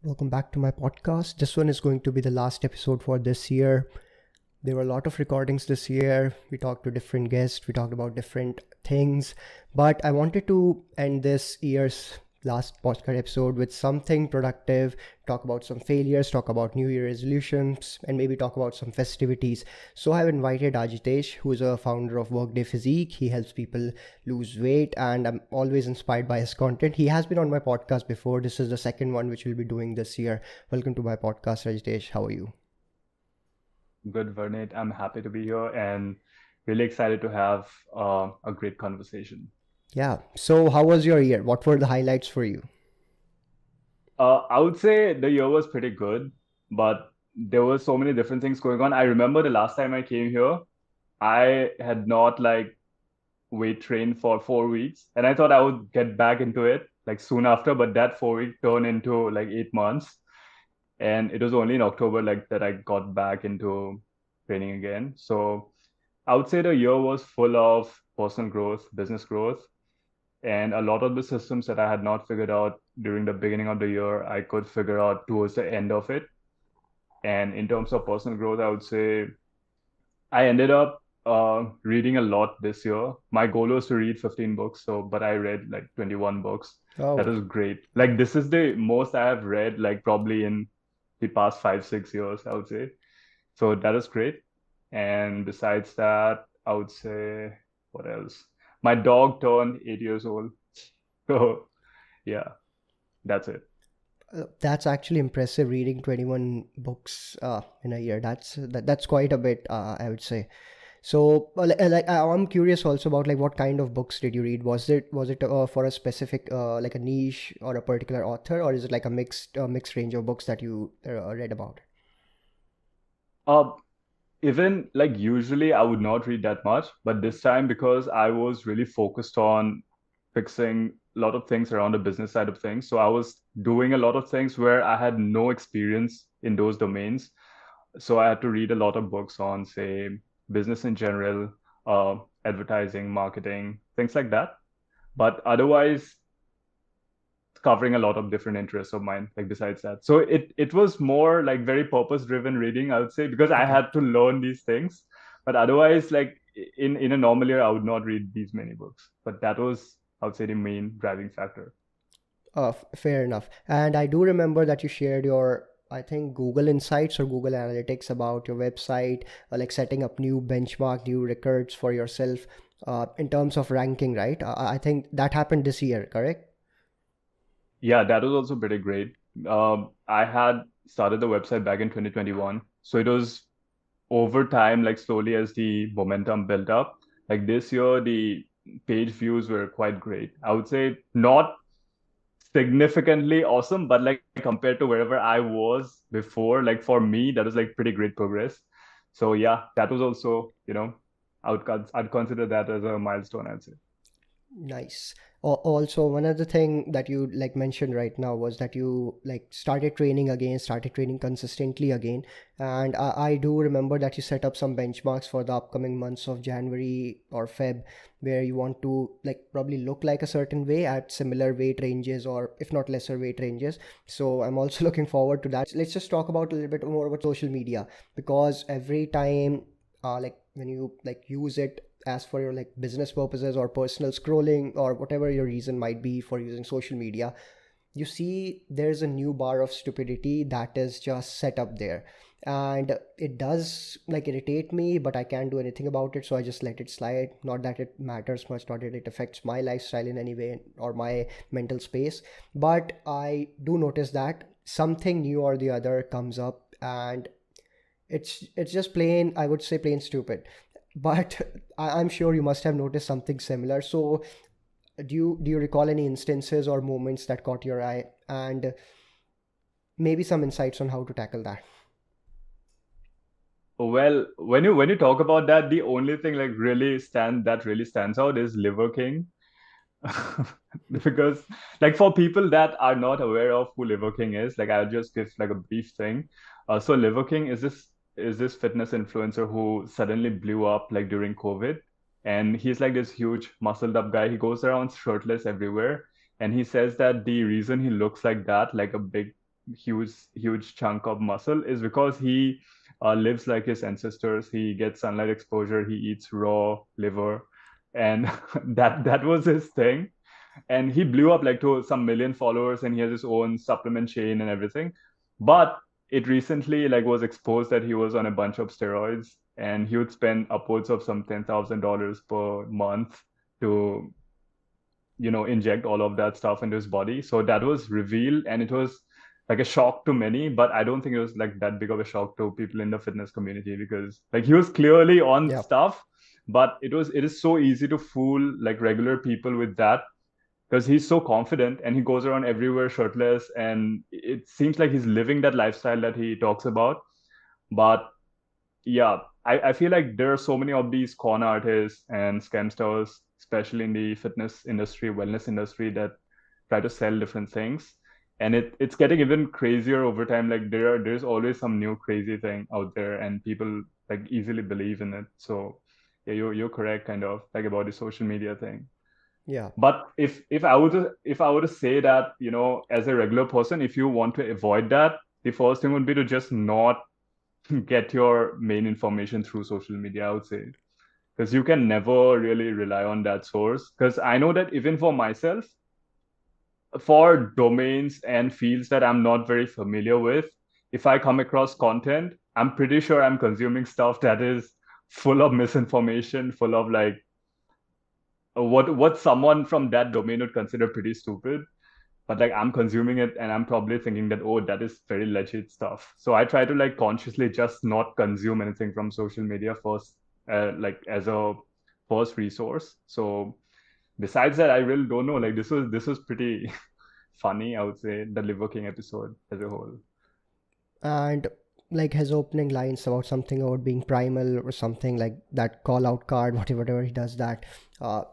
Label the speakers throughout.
Speaker 1: Welcome back to my podcast. This one is going to be the last episode for this year. There were a lot of recordings this year. We talked to different guests, we talked about different things, but I wanted to end this year's last podcast episode with something productive, talk about some failures, talk about New Year resolutions, and maybe talk about some festivities. So I've invited Ajitesh, who is a founder of Workday Physique. He helps people lose weight, and I'm always inspired by his content. He has been on my podcast before. This is the second one which we'll be doing this year. Welcome to my podcast, Ajitesh. How are you?
Speaker 2: Good, Varnit. I'm happy to be here and really excited to have a great conversation.
Speaker 1: Yeah. So how was your year? What were the highlights for you?
Speaker 2: I would say the year was pretty good, but there were so many different things going on. I remember the last time I came here, I had not weight trained for 4 weeks, and I thought I would get back into it like soon after, but that 4 week turned into like 8 months, and it was only in October that I got back into training again. So I would say the year was full of personal growth, business growth, and a lot of the systems that I had not figured out during the beginning of the year, I could figure out towards the end of it. And in terms of personal growth, I would say I ended up reading a lot this year. My goal was to read 15 books, but I read like 21 books. That
Speaker 1: Oh,
Speaker 2: was great. Like this is the most I have read, like probably in the past 5, 6 years, I would say. So that is great. And besides that, I would say, what else? My dog turned 8 years old. So yeah, that's it.
Speaker 1: that's actually impressive. Reading 21 books in a year. That's quite a bit, I would say. So, I'm curious also about like what kind of books did you read? Was it for a specific like a niche or a particular author, or is it like a mixed range of books that you read about?
Speaker 2: Uh, Even like usually I would not read that much, but this time because I was really focused on fixing a lot of things around the business side of things. So I was doing a lot of things where I had no experience in those domains. So I had to read a lot of books on, say, business in general, advertising, marketing, things like that. But otherwise, covering a lot of different interests of mine, like besides that. So it was more like very purpose-driven reading, I would say, because I
Speaker 1: Okay.
Speaker 2: had to learn these things. But otherwise, like in a normal year, I would not read these many books. But that was, I would say, the main driving factor.
Speaker 1: Fair enough. And I do remember that you shared your, I think, Google Insights or Google Analytics about your website, like setting up new benchmark, new records for yourself in terms of ranking, right? I think that happened this year, correct?
Speaker 2: Yeah, that was also pretty great. I had started the website back in 2021. So it was over time, like slowly as the momentum built up. Like this year, the page views were quite great. I would say not significantly awesome, but like compared to wherever I was before, like for me, that was like pretty great progress. So yeah, that was also, I'd consider that as a milestone, I'd say.
Speaker 1: Nice. Also, one other thing that you like mentioned right now was that you like started training again, started training consistently again. And I do remember that you set up some benchmarks for the upcoming months of January or Feb, where you want to like probably look like a certain way at similar weight ranges or if not lesser weight ranges. So I'm also looking forward to that. Let's just talk about a little bit more about social media because every time like when you like use it as for your like business purposes or personal scrolling or whatever your reason might be for using social media, you see there's a new bar of stupidity that is just set up there, and it does like irritate me, but I can't do anything about it, so I just let it slide. Not that it matters much, not that it affects my lifestyle in any way or my mental space, but I do notice that something new or the other comes up, and it's just plain, I would say plain stupid. But I'm sure you must have noticed something similar. So do you recall any instances or moments that caught your eye, and maybe some insights on how to tackle that?
Speaker 2: Well, when you talk about that, the only thing that really stands out is Liver King. Because like for people that are not aware of who Liver King is, like I'll just give like a brief thing. So Liver King is this fitness influencer who suddenly blew up like during COVID, and he's like this huge muscled up guy. He goes around shirtless everywhere, and he says that the reason he looks like that, like a big huge chunk of muscle is because he lives like his ancestors. He gets sunlight exposure. He eats raw liver, and that was his thing. And he blew up like to some million followers, and he has his own supplement chain and everything. But it recently like was exposed that he was on a bunch of steroids, and he would spend upwards of some $10,000 per month to inject all of that stuff into his body. So that was revealed, and it was like a shock to many, but I don't think it was like that big of a shock to people in the fitness community, because like he was clearly on
Speaker 1: Yeah.
Speaker 2: stuff. But it is so easy to fool like regular people with that, because he's so confident and he goes around everywhere shirtless, and it seems like he's living that lifestyle that he talks about. But yeah, I feel like there are so many of these con artists and scamsters, especially in the fitness industry, wellness industry, that try to sell different things. And it's getting even crazier over time. Like there's always some new crazy thing out there, and people like easily believe in it. So yeah, you're correct, kind of like about the social media thing.
Speaker 1: Yeah.
Speaker 2: But if I were to say that, as a regular person, if you want to avoid that, the first thing would be to just not get your main information through social media, I would say. Because you can never really rely on that source. Because I know that even for myself, for domains and fields that I'm not very familiar with, if I come across content, I'm pretty sure I'm consuming stuff that is full of misinformation, full of like what someone from that domain would consider pretty stupid. But like I'm consuming it, and I'm probably thinking that, oh, that is very legit stuff. So I try to like consciously just not consume anything from social media first, like as a first resource. So besides that, I really don't know. Like this was pretty funny, I would say, the Liver King episode as a whole.
Speaker 1: And like his opening lines about something about being primal or something like that call out card, whatever he does that, uh,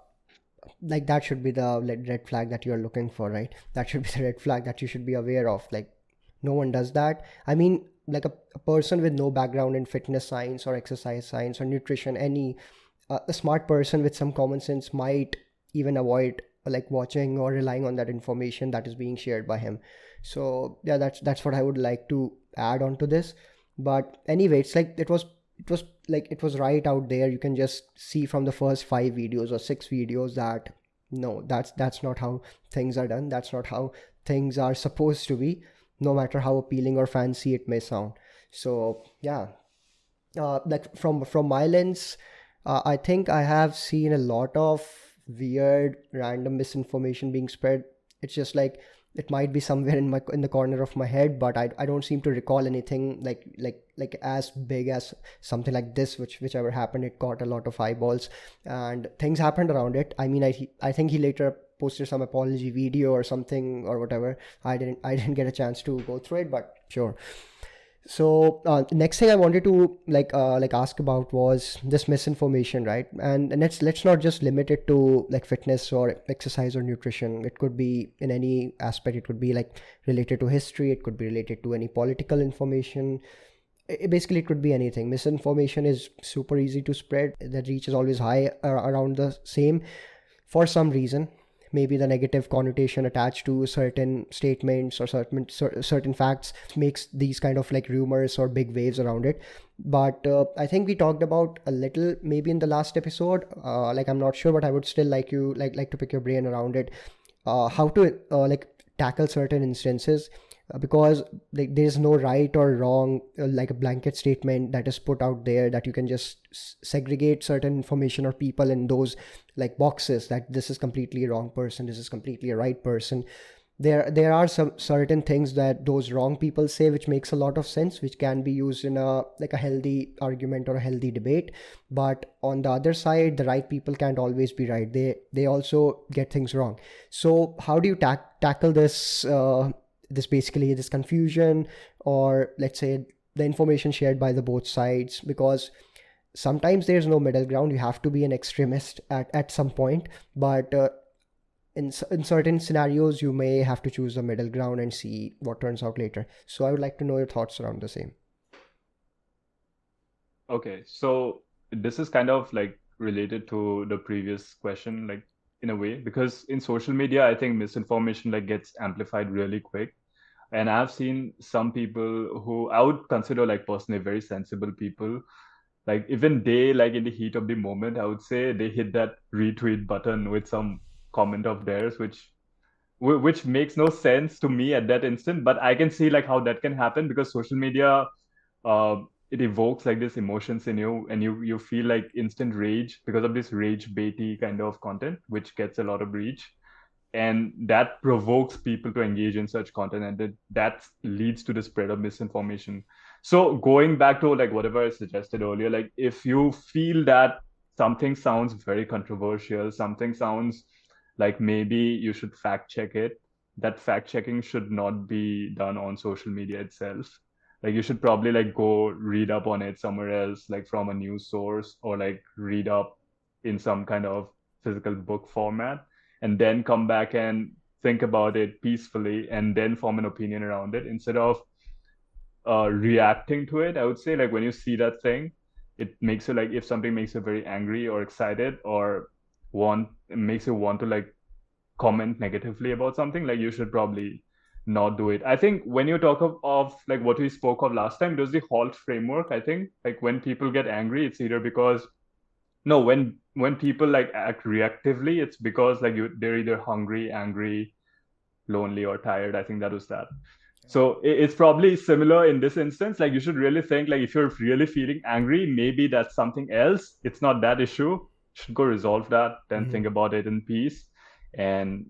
Speaker 1: like that should be the like, red flag that you're looking for, right? That should be the red flag that you should be aware of. Like no one does that. I mean, like a person with no background in fitness science or exercise science or nutrition, any a smart person with some common sense might even avoid like watching or relying on that information that is being shared by him. So yeah, that's what I would like to add on to this. But anyway, it's like it was like it was right out there. You can just see from the first 5 videos or 6 videos that no, that's not how things are done. That's not how things are supposed to be, no matter how appealing or fancy it may sound. So yeah, like from my lens, I think I have seen a lot of weird random misinformation being spread. It's just like it might be somewhere in the corner of my head, but I don't seem to recall anything like as big as something like this, whichever happened, it got a lot of eyeballs and things happened around it. I mean, I think he later posted some apology video or something or whatever. I didn't get a chance to go through it, but sure. So next thing I wanted to like ask about was this misinformation, right? And let's not just limit it to like fitness or exercise or nutrition. It could be in any aspect. It could be like related to history. It could be related to any political information. Basically, it could be anything. Misinformation is super easy to spread. The reach is always high around the same for some reason. Maybe the negative connotation attached to certain statements or certain facts makes these kind of like rumors or big waves around it. But I think we talked about a little maybe in the last episode. Like I'm not sure, but I would still like to pick your brain around it. How to like tackle certain instances, because like there is no right or wrong, like a blanket statement that is put out there that you can just segregate certain information or people in those like boxes, that this is completely a wrong person, this is completely a right person. There are some certain things that those wrong people say which makes a lot of sense, which can be used in a like a healthy argument or a healthy debate. But on the other side, the right people can't always be right. They also get things wrong. So how do you tackle this this basically this confusion, or let's say the information shared by the both sides? Because sometimes there's no middle ground. You have to be an extremist at some point, but in certain scenarios you may have to choose the middle ground and see what turns out later. So I would like to know your thoughts around the same.
Speaker 2: Okay, so this is kind of like related to the previous question, like in a way, because in social media, I think misinformation like gets amplified really quick. And I've seen some people who I would consider like personally very sensible people, like even they, like in the heat of the moment, I would say they hit that retweet button with some comment of theirs, which makes no sense to me at that instant, but I can see like how that can happen because social media, uh, it evokes like this emotions in you, and you feel like instant rage because of this rage baity kind of content, which gets a lot of reach, and that provokes people to engage in such content, and that leads to the spread of misinformation. So going back to like whatever I suggested earlier, like if you feel that something sounds very controversial, something sounds like maybe you should fact check it, that fact checking should not be done on social media itself. Like you should probably like go read up on it somewhere else, like from a news source, or like read up in some kind of physical book format, and then come back and think about it peacefully and then form an opinion around it instead of reacting to it. I would say like when you see that thing, it makes you like, if something makes you very angry or excited or want, it makes you want to like comment negatively about something, like you should probably not do it. I think when you talk of like what we spoke of last time, there's the halt framework. I think like when people get angry, it's either because, no, when people like act reactively, it's because like they're either hungry, angry, lonely, or tired. I think that was that. So it's probably similar in this instance. Like you should really think like if you're really feeling angry, maybe that's something else. It's not that issue. You should go resolve that, then
Speaker 1: Mhm.
Speaker 2: think about it in peace. And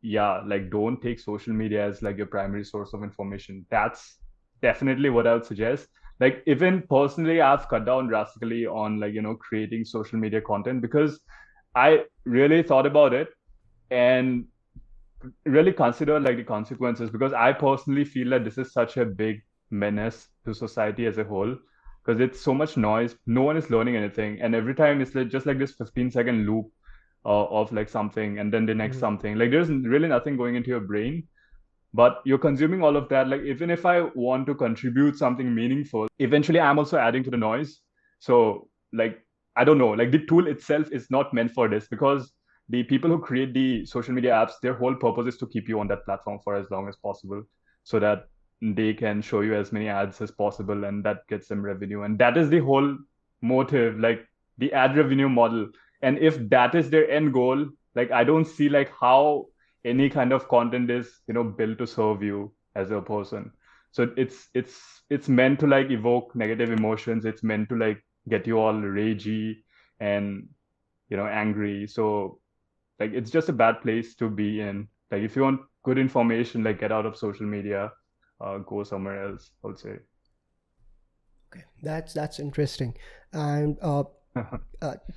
Speaker 2: yeah, like don't take social media as like your primary source of information. That's definitely what I would suggest. Like even personally, I've cut down drastically on like, creating social media content because I really thought about it and really consider like the consequences, because I personally feel that this is such a big menace to society as a whole, because it's so much noise, no one is learning anything, and every time it's like just like this 15-second loop of like something and then the next
Speaker 1: Mhm.
Speaker 2: something, like there's really nothing going into your brain, but you're consuming all of that. Like even if I want to contribute something meaningful, eventually I'm also adding to the noise. So like I don't know, like the tool itself is not meant for this, because the people who create the social media apps, their whole purpose is to keep you on that platform for as long as possible, so that they can show you as many ads as possible, and that gets them revenue, and that is the whole motive, like the ad revenue model. And if that is their end goal, like I don't see like how any kind of content is built to serve you as a person. So it's meant to like evoke negative emotions, it's meant to like get you all ragey and angry. So like it's just a bad place to be in. Like if you want good information, like get out of social media, go somewhere else, I would say.
Speaker 1: Okay, that's interesting. And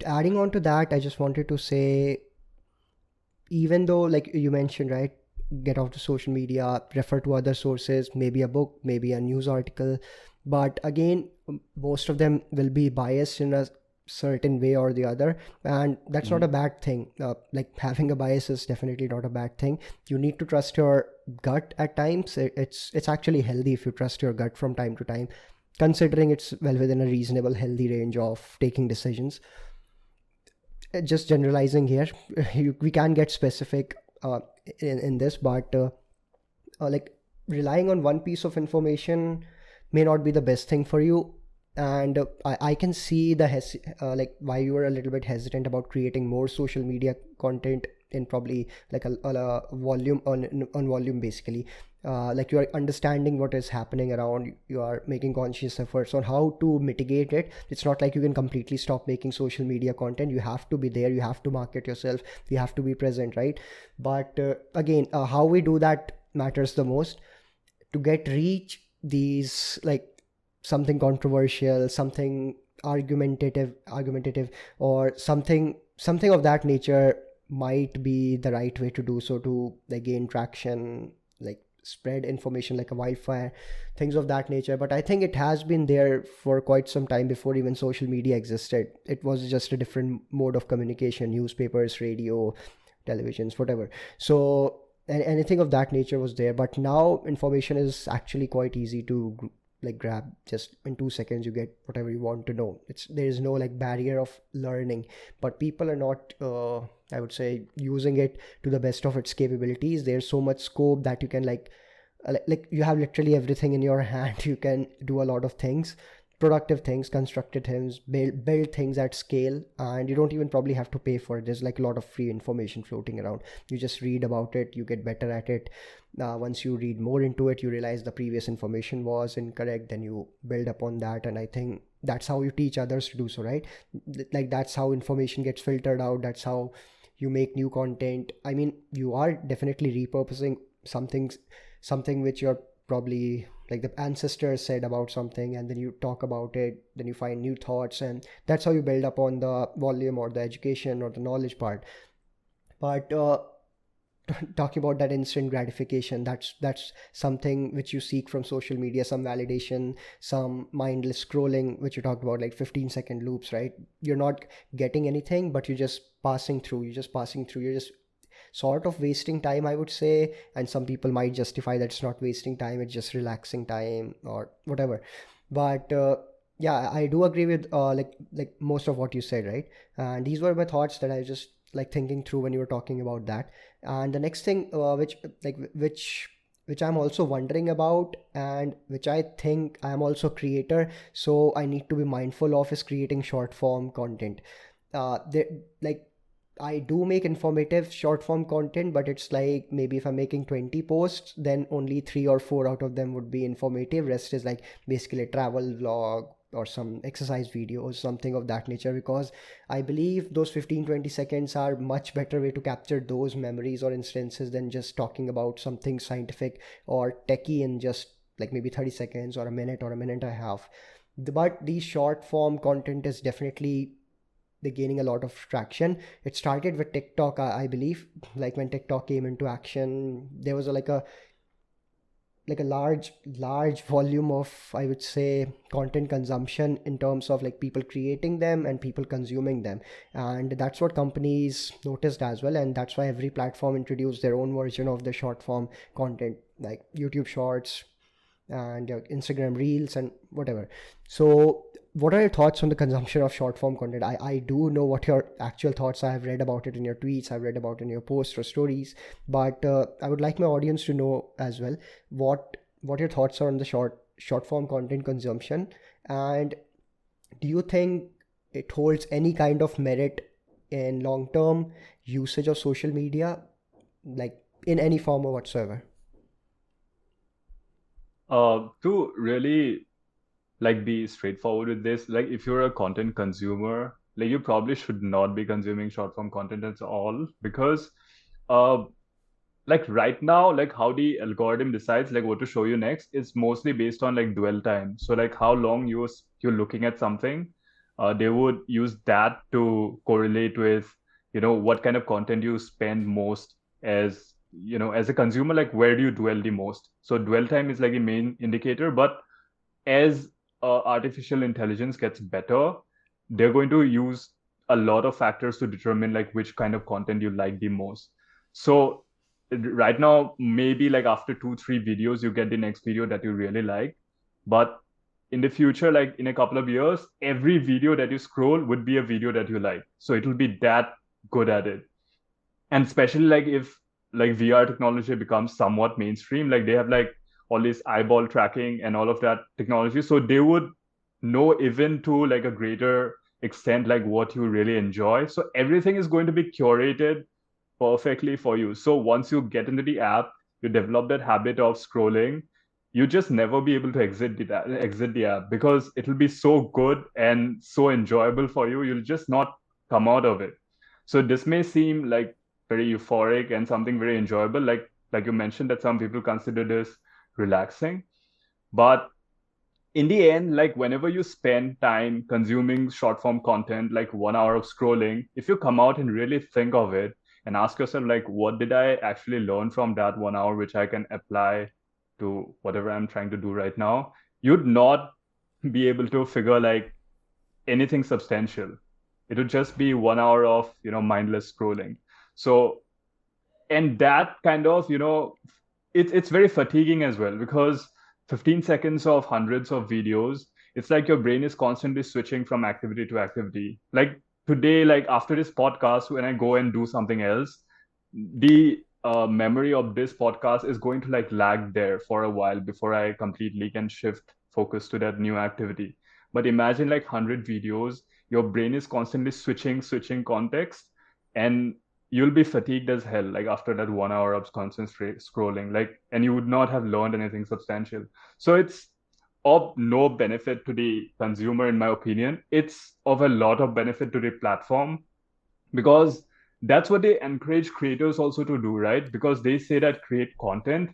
Speaker 1: adding on to that, I just wanted to say, even though like you mentioned, right, get off the social media, refer to other sources, maybe a book, maybe a news article, but again, most of them will be biased in a certain way or the other, and that's not a
Speaker 2: Mhm.
Speaker 1: bad thing. Like having a bias is definitely not a bad thing. You need to trust your gut at times. It's actually healthy if you trust your gut from time to time, considering it's well within a reasonable healthy range of taking decisions. Just generalizing here, we can get specific in this, but like relying on one piece of information may not be the best thing for you. And I can see like why you were a little bit hesitant about creating more social media content in probably like a volume on volume basically. Like you are understanding what is happening around, you are making conscious efforts on how to mitigate it. It's not like you can completely stop making social media content. You have to be there, you have to market yourself, you have to be present, right? But again, how we do that matters the most. To get reach, these like something controversial, something argumentative, or something of that nature might be the right way to do so, to like gain traction, like spread information like a wildfire, things of that nature. But I think it has been there for quite some time before even social media existed. It was just a different mode of communication: newspapers, radio, televisions, whatever. So anything of that nature was there, but now information is actually quite easy to like grab. Just in 2 seconds you get whatever you want to know. It's There is no like barrier of learning, but people are not I would say using it to the best of its capabilities. There's so much scope that you can like like you have literally everything in your hand. You can do a lot of things, productive things, constructed things, build things at scale, and you don't even probably have to pay for it. There's like a lot of free information floating around. You just read about it, you get better at it. Once you read more into it, you realize the previous information was incorrect, then you build upon that. And I think that's how you teach others to do so, right? Like that's how information gets filtered out, that's how you make new content. I mean, you are definitely repurposing something, something which you're probably like the ancestors said about something, and then you talk about it, then you find new thoughts, and that's how you build up on the volume or the education or the knowledge part. But talking about that instant gratification, that's something which you seek from social media, some validation, some mindless scrolling, which you talked about, like 15-second loops, right? You're not getting anything, but you're just passing through, you're just sort of wasting time, I would say. And some people might justify that it's not wasting time, it's just relaxing time or whatever. But yeah, I do agree with like most of what you said, right? And these were my thoughts that I was just like thinking through when you were talking about that. And the next thing, which I'm also wondering about, and which I think I'm also a creator, so I need to be mindful of, is creating short form content. They like I do make informative short form content, but it's like maybe if I'm making 20 posts, then only 3 or 4 out of them would be informative. Rest is like basically a travel vlog or some exercise video or something of that nature, because I believe those 15-20 seconds are much better way to capture those memories or instances than just talking about something scientific or techie in just like maybe 30 seconds or a minute and a half. But the short form content is definitely they're gaining a lot of traction. It started with TikTok, I believe. Like when TikTok came into action, there was like a large volume of, I would say, content consumption in terms of like people creating them and people consuming them. And that's what companies noticed as well, and that's why every platform introduced their own version of the short form content, like YouTube Shorts and Instagram Reels and whatever. So, what are your thoughts on the consumption of short form content? I do know what your actual thoughts are. I've read about it in your tweets, I've read about it in your posts or stories, but I would like my audience to know as well what your thoughts are on the short form content consumption, and do you think it holds any kind of merit in long term usage of social media, like in any form or whatsoever?
Speaker 2: To really like be straightforward with this, like if you're a content consumer, like you probably should not be consuming short form content at all, because uh like right now, like how the algorithm decides like what to show you next is mostly based on like dwell time. So like how long you're looking at something, they would use that to correlate with, what kind of content you spend most as, as a consumer, like where do you dwell the most. So dwell time is like a main indicator, but as artificial intelligence gets better, they're going to use a lot of factors to determine like which kind of content you like the most. So right now, maybe like after 2 3 videos, you get the next video that you really like. But in the future, like in a couple of years, every video that you scroll would be a video that you like. So it will be that good at it. And especially like if like VR technology becomes somewhat mainstream, like they have like all this eyeball tracking and all of that technology, so they would know even to like a greater extent like what you really enjoy. So everything is going to be curated perfectly for you. So once you get into the app, you develop that habit of scrolling, you just never be able to exit the app, because it'll be so good and so enjoyable for you, you'll just not come out of it. So this may seem like very euphoric and something very enjoyable, like you mentioned that some people consider this relaxing, but in the end, like whenever you spend time consuming short form content, like 1 hour of scrolling, if you come out and really think of it and ask yourself, like, what did I actually learn from that 1 hour, which I can apply to whatever I'm trying to do right now, you'd not be able to figure like anything substantial. It would just be 1 hour of, mindless scrolling. So, and that kind of, it's very fatiguing as well, because 15 seconds of hundreds of videos, it's like your brain is constantly switching from activity to activity. Like today, like after this podcast, when I go and do something else, the memory of this podcast is going to like lag there for a while before I completely can shift focus to that new activity. But imagine like 100 videos, your brain is constantly switching context, and you'll be fatigued as hell like after that 1 hour of constant scrolling, like, and you would not have learned anything substantial. So it's of no benefit to the consumer, in my opinion. It's of a lot of benefit to the platform, because that's what they encourage creators also to do, right? Because they say that create content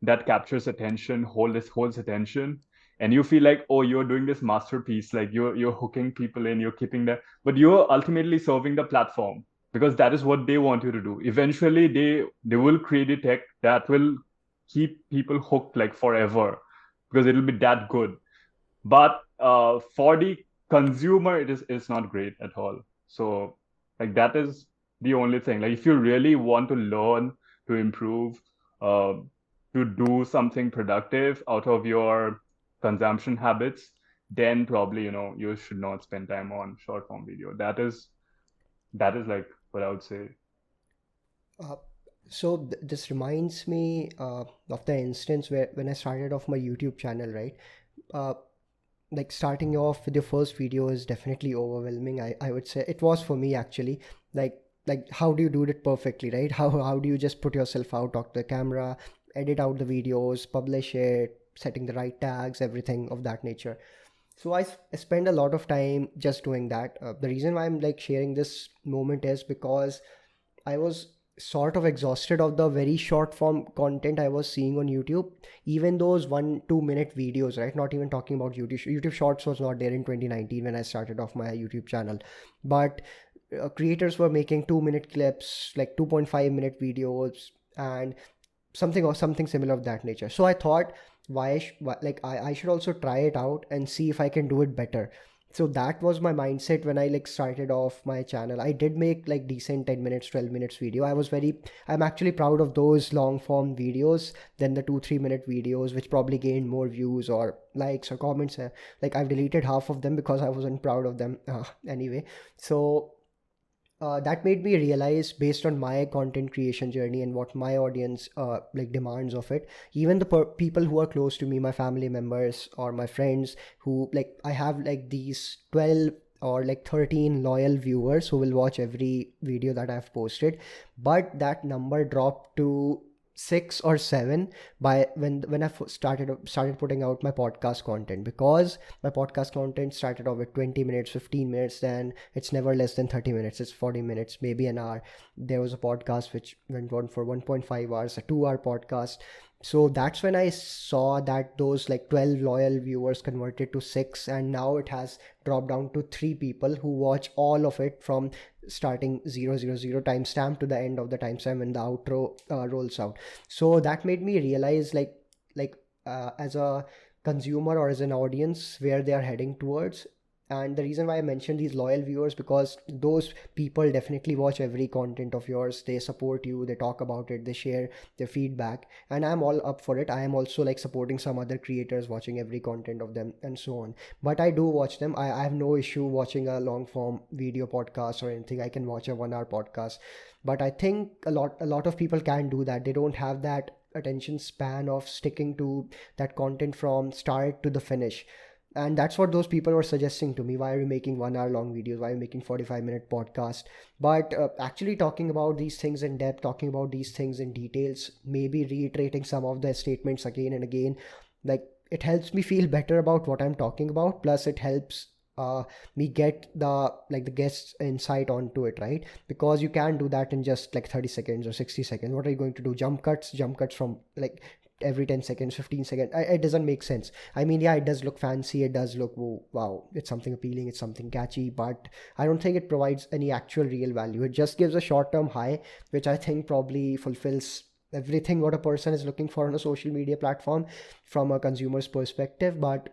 Speaker 2: that captures attention, holds attention, and you feel like, oh, you're doing this masterpiece, like you're hooking people in, you're keeping that, but you're ultimately serving the platform, because that is what they want you to do. Eventually they will create a tech that will keep people hooked like forever, because it'll be that good. But for the consumer, it's not great at all. So like that is the only thing. Like if you really want to learn, to improve, uh, to do something productive out of your consumption habits, then probably, you should not spend time on short form video. That is like what I would say.
Speaker 1: Uh, so this reminds me of the instance where when I started off my YouTube channel, right? Uh, like starting off with your first video is definitely overwhelming. I would say it was for me actually. Like how do you do it perfectly, right? How do you just put yourself out, talk to the camera, edit out the videos, publish it, setting the right tags, everything of that nature. So I spend a lot of time just doing that. The reason why I'm like sharing this moment is because I was sort of exhausted of the very short form content I was seeing on YouTube. Even those 1 2 minute videos, right? Not even talking about YouTube. YouTube Shorts was not there in 2019 when I started off my YouTube channel, but creators were making 2 minute clips, like 2.5 minute videos, and something similar of that nature. So I thought, I should also try it out and see if I can do it better. So that was my mindset when I like started off my channel. I did make like decent 10 minutes 12 minutes video. I'm actually proud of those long form videos than the 2 3 minute videos which probably gained more views or likes or comments. Like I've deleted half of them because I wasn't proud of them anyway. So that made me realize, based on my content creation journey and what my audience like demands of it, even the people who are close to me, my family members or my friends, who like I have like these 12 or like 13 loyal viewers who will watch every video that I've posted, but that number dropped to 6 or 7 by when I started putting out my podcast content, because my podcast content started off with 20 minutes 15 minutes, then it's never less than 30 minutes, it's 40 minutes, maybe an hour. There was a podcast which went on for 1.5 hours, a 2 hour podcast. So that's when I saw that those like 12 loyal viewers converted to 6, and now it has dropped down to 3 people who watch all of it from starting 000 timestamp to the end of the timestamp when the outro rolls out. So that made me realize as a consumer or as an audience where they are heading towards. And the reason why I mentioned these loyal viewers, because those people definitely watch every content of yours, they support you, they talk about it, they share their feedback, and I'm all up for it. I am also like supporting some other creators, watching every content of them and so on. But I do watch them. I have no issue watching a long form video podcast or anything. I can watch a 1 hour podcast. But I think a lot of people can't do that. They don't have that attention span of sticking to that content from start to the finish. And that's what those people were suggesting to me. Why are you making 1 hour long videos? Why are you making 45-minute podcast? But actually talking about these things in depth, talking about these things in details, maybe reiterating some of the statements again and again, like it helps me feel better about what I'm talking about. Plus it helps me get the guest's insight onto it, right? Because you can't do that in just like 30 seconds or 60 seconds. What are you going to do? Jump cuts from like every 10 seconds, 15 seconds. It doesn't make sense. I mean, yeah, it does look fancy, it does look, wow, it's something appealing, it's something catchy, but I don't think it provides any actual real value. It just gives a short-term high, which I think probably fulfills everything what a person is looking for on a social media platform from a consumer's perspective. But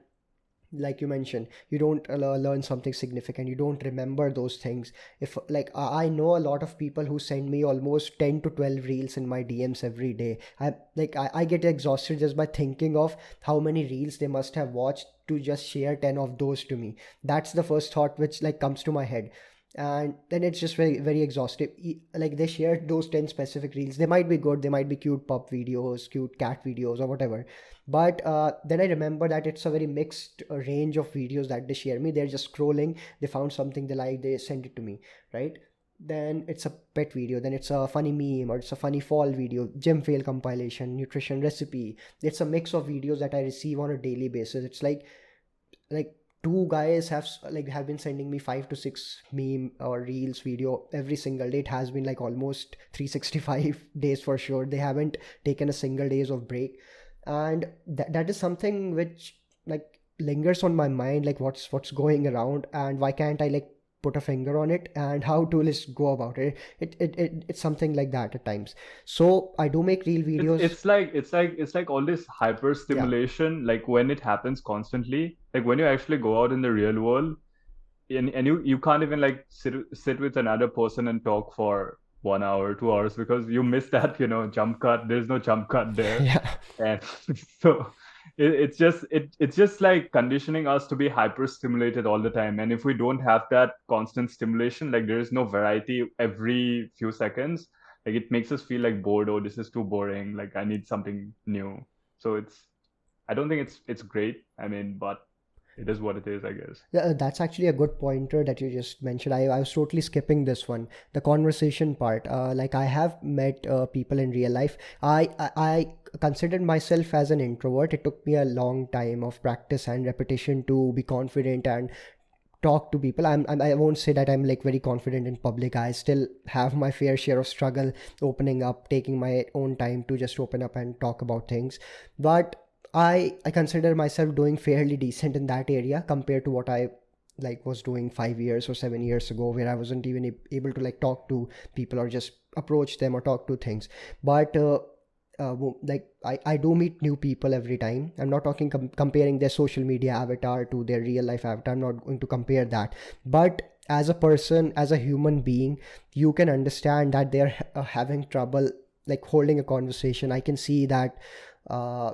Speaker 1: like you mentioned, you don't learn something significant, you don't remember those things. If like I know a lot of people who send me almost 10 to 12 reels in my DMs every day. I get exhausted just by thinking of how many reels they must have watched to just share 10 of those to me. That's the first thought which like comes to my head. and then it's just very very exhaustive. Like they shared those 10 specific reels, they might be good, they might be cute pup videos, cute cat videos or whatever, but then I remember that it's a very mixed range of videos that they share me. They're just scrolling, they found something they like, they send it to me, right? Then it's a pet video, then it's a funny meme, or it's a funny fall video, gym fail compilation, nutrition recipe. It's a mix of videos that I receive on a daily basis. It's like two guys have been sending me 5 to 6 meme or reels video every single day. It has been like almost 365 days for sure. They haven't taken a single days of break, and that is something which like lingers on my mind, like what's going around, and why can't I like put a finger on it, and how to let's go about it. It's something like that at times. So I do make reel
Speaker 2: It's
Speaker 1: videos.
Speaker 2: it's like it's like it's like all this hyper
Speaker 1: Yeah.
Speaker 2: stimulation, like when it happens constantly, like when you actually go out in the real world, and you can't even like sit with another person and talk for 1 hour, 2 hours, because you miss that, jump cut. There's no jump cut there.
Speaker 1: Yeah.
Speaker 2: And so it's just like conditioning us to be hyper stimulated all the time. And if we don't have that constant stimulation, like there is no variety every few seconds, like it makes us feel like bored. Oh, this is too boring. Like I need something new. So I don't think it's great. I mean, but it is what it is, I guess.
Speaker 1: Yeah, that's actually a good pointer that you just mentioned. I was totally skipping this one, the conversation part. Like I have met people in real life. I considered myself as an introvert. It took me a long time of practice and repetition to be confident and talk to people. I won't say that I'm like very confident in public. I still have my fair share of struggle opening up, taking my own time to just open up and talk about things. But I consider myself doing fairly decent in that area compared to what I like was doing 5 years or 7 years ago, where I wasn't even able to like talk to people or just approach them or talk to things. But like I do meet new people every time. I'm not talking comparing their social media avatar to their real life avatar. I'm not going to compare that. But as a person, as a human being, you can understand that they're having trouble like holding a conversation. I can see that uh,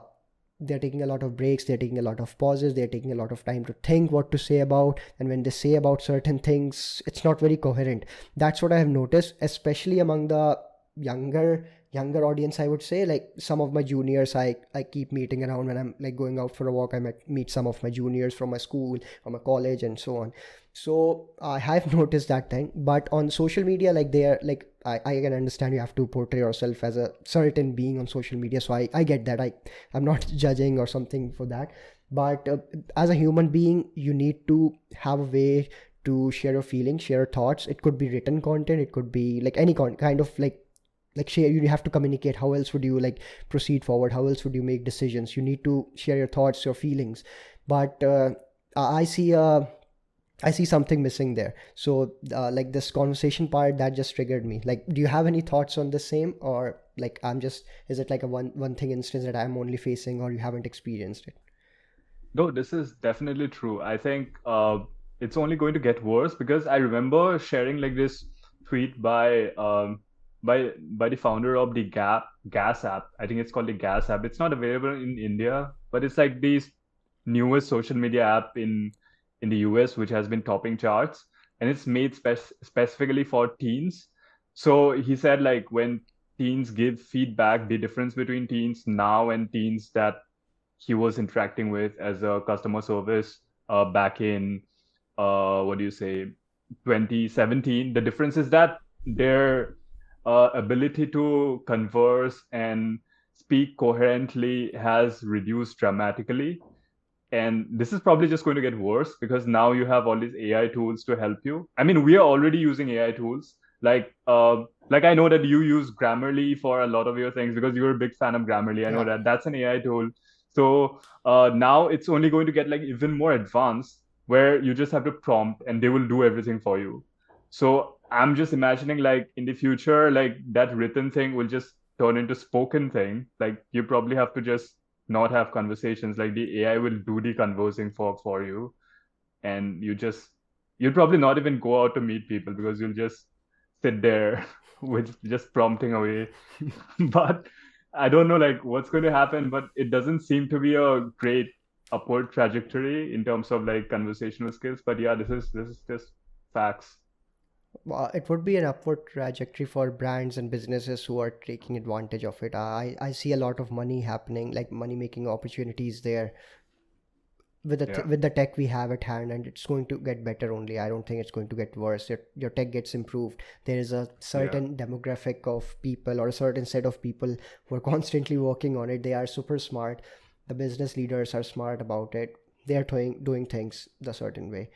Speaker 1: they're taking a lot of breaks, they're taking a lot of pauses, they're taking a lot of time to think what to say about, and when they say about certain things, it's not very coherent. That's what I have noticed, especially among the younger audience, I would say. Like some of my juniors, I keep meeting around when I'm like going out for a walk. I might meet some of my juniors from my school, from my college, and so on. So I have noticed that thing. But on social media, like they are like I can understand you have to portray yourself as a certain being on social media. So I get that. I'm not judging or something for that. But as a human being, you need to have a way to share your feelings, share your thoughts. It could be written content, it could be like any kind of like share. You have to communicate. How else would you like proceed forward? How else would you make decisions? You need to share your thoughts, your feelings. But I see I see something missing there. So like this conversation part that just triggered me. Like, do you have any thoughts on the same, or like I'm just, is it like a one thing instance that I'm only facing, or you haven't experienced it?
Speaker 2: No, this is definitely true. I think it's only going to get worse, because I remember sharing like this tweet by the founder of the Gas app. I think it's called the Gas app. It's not available in India, but it's like the newest social media app in the US, which has been topping charts, and it's made specifically for teens. So he said like when teens give feedback, the difference between teens now and teens that he was interacting with as a customer service back in what do you say 2017, the difference is that their ability to converse and speak coherently has reduced dramatically. And this is probably just going to get worse, because now you have all these AI tools to help you. I mean, we are already using AI tools. Like I know that you use Grammarly for a lot of your things, because you're a big fan of Grammarly. I know
Speaker 1: Yeah.
Speaker 2: that that's an AI tool. So now it's only going to get like even more advanced, where you just have to prompt and they will do everything for you. So I'm just imagining like in the future, like that written thing will just turn into spoken thing. Like you probably have to just not have conversations. Like the AI will do the conversing for you, and you'll probably not even go out to meet people, because you'll just sit there with just prompting away. But I don't know like what's going to happen, but it doesn't seem to be a great upward trajectory in terms of like conversational skills. But yeah, this is just facts.
Speaker 1: It would be an upward trajectory for brands and businesses who are taking advantage of it. I see a lot of money happening, like money making opportunities there with
Speaker 2: Yeah,
Speaker 1: with the tech we have at hand, and it's going to get better only. I don't think it's going to get worse. Your tech gets improved. There is a
Speaker 2: yeah,
Speaker 1: certain demographic of people or a certain set of people who are constantly working on it. They are super smart. The business leaders are smart about it. They are doing things the certain way.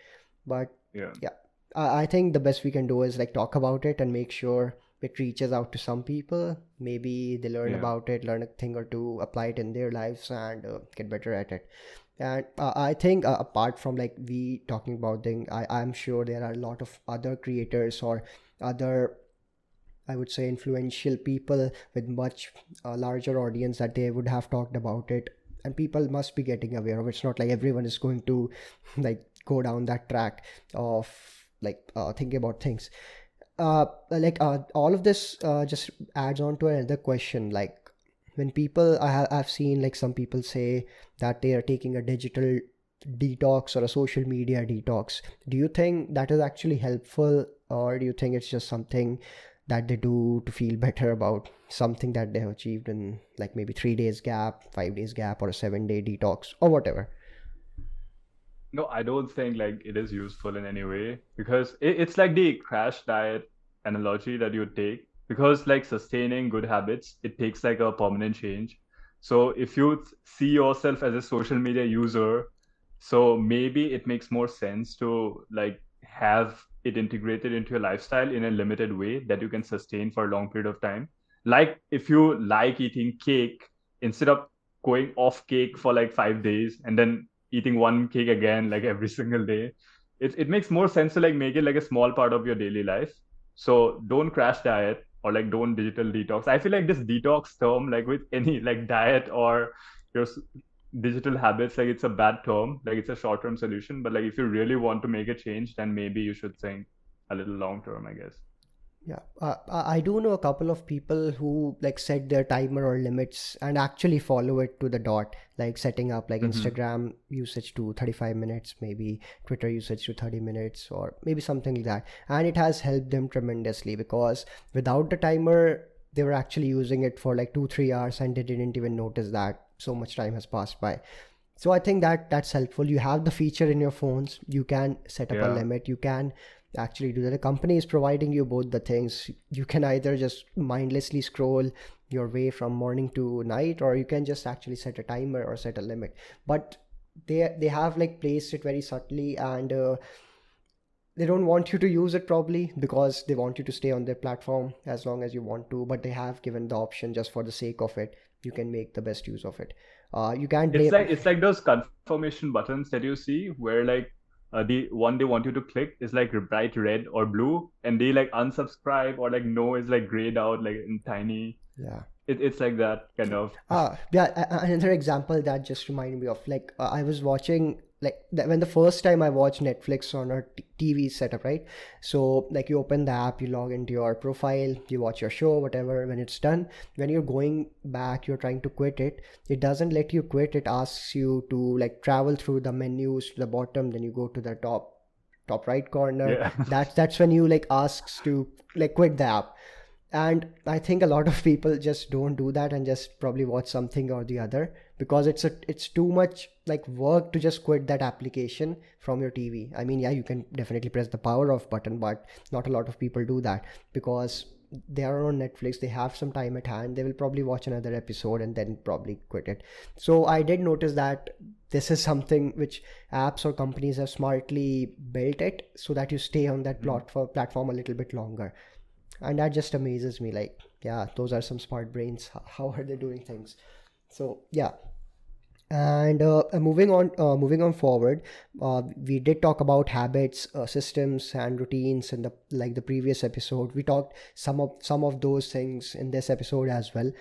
Speaker 1: But
Speaker 2: yeah,
Speaker 1: yeah, I think the best we can do is like talk about it and make sure it reaches out to some people. Maybe they learn
Speaker 2: yeah.
Speaker 1: about it, learn a thing or two, apply it in their lives, and get better at it. And I think apart from like we talking about thing, I'm sure there are a lot of other creators or other, I would say, influential people with much larger audience that they would have talked about it, and people must be getting aware of it. It's not like everyone is going to like go down that track of like thinking about things. All of this just adds on to another question. Like when people, I've seen like some people say that they are taking a digital detox or a social media detox. Do you think that is actually helpful, or do you think it's just something that they do to feel better about something that they have achieved in like maybe 3 days gap, 5 days gap, or a 7 day detox or whatever?
Speaker 2: No, I don't think like it is useful in any way because it's like the crash diet analogy that you take because like sustaining good habits, it takes like a permanent change. So if you see yourself as a social media user, so maybe it makes more sense to like have it integrated into your lifestyle in a limited way that you can sustain for a long period of time. Like if you like eating cake, instead of going off cake for like 5 days and then eating one cake again like every single day, it makes more sense to like make it like a small part of your daily life. So don't crash diet or like don't digital detox. I feel like this detox term, like with any like diet or your digital habits, like it's a bad term, like it's a short term solution, but like if you really want to make a change, then maybe you should think a little long term, I guess.
Speaker 1: Yeah, I do know a couple of people who like set their timer or limits and actually follow it to the dot, like setting up like
Speaker 2: Mm-hmm.
Speaker 1: Instagram usage to 35 minutes, maybe Twitter usage to 30 minutes, or maybe something like that. And it has helped them tremendously because without the timer, they were actually using it for like 2, 3 hours and they didn't even notice that so much time has passed by. So I think that that's helpful. You have the feature in your phones. You can set up a
Speaker 2: Yeah.
Speaker 1: limit. You can actually do that. The company is providing you both the things. You can either just mindlessly scroll your way from morning to night, or you can just actually set a timer or set a limit. But they have like placed it very subtly, and they don't want you to use it probably because they want you to stay on their platform as long as you want to. But they have given the option just for the sake of it. You can make the best use of it. You can't
Speaker 2: It's
Speaker 1: blame.
Speaker 2: like those confirmation buttons that you see where like the one they want you to click is like bright red or blue, and they like unsubscribe or like no is like grayed out like in tiny.
Speaker 1: Yeah.
Speaker 2: It's like that kind of.
Speaker 1: Yeah. Another example that just reminded me of like I was watching like when the first time I watched Netflix on a TV setup, right? So like you open the app, you log into your profile, you watch your show, whatever. When it's done, when you're going back, you're trying to quit it. It doesn't let you quit. It asks you to like travel through the menus to the bottom, then you go to the top right corner.
Speaker 2: Yeah.
Speaker 1: That's when you like asks to like quit the app. And I think a lot of people just don't do that and just probably watch something or the other because it's too much like work to just quit that application from your TV. I mean, yeah, you can definitely press the power off button, but not a lot of people do that because they are on Netflix, they have some time at hand, they will probably watch another episode and then probably quit it. So I did notice that this is something which apps or companies have smartly built it so that you stay on that platform a little bit longer. And that just amazes me, like, yeah, those are some smart brains. How are they doing things? So yeah. And moving on forward, we did talk about habits, systems and routines in the like the previous episode. We talked some of those things in this episode as well.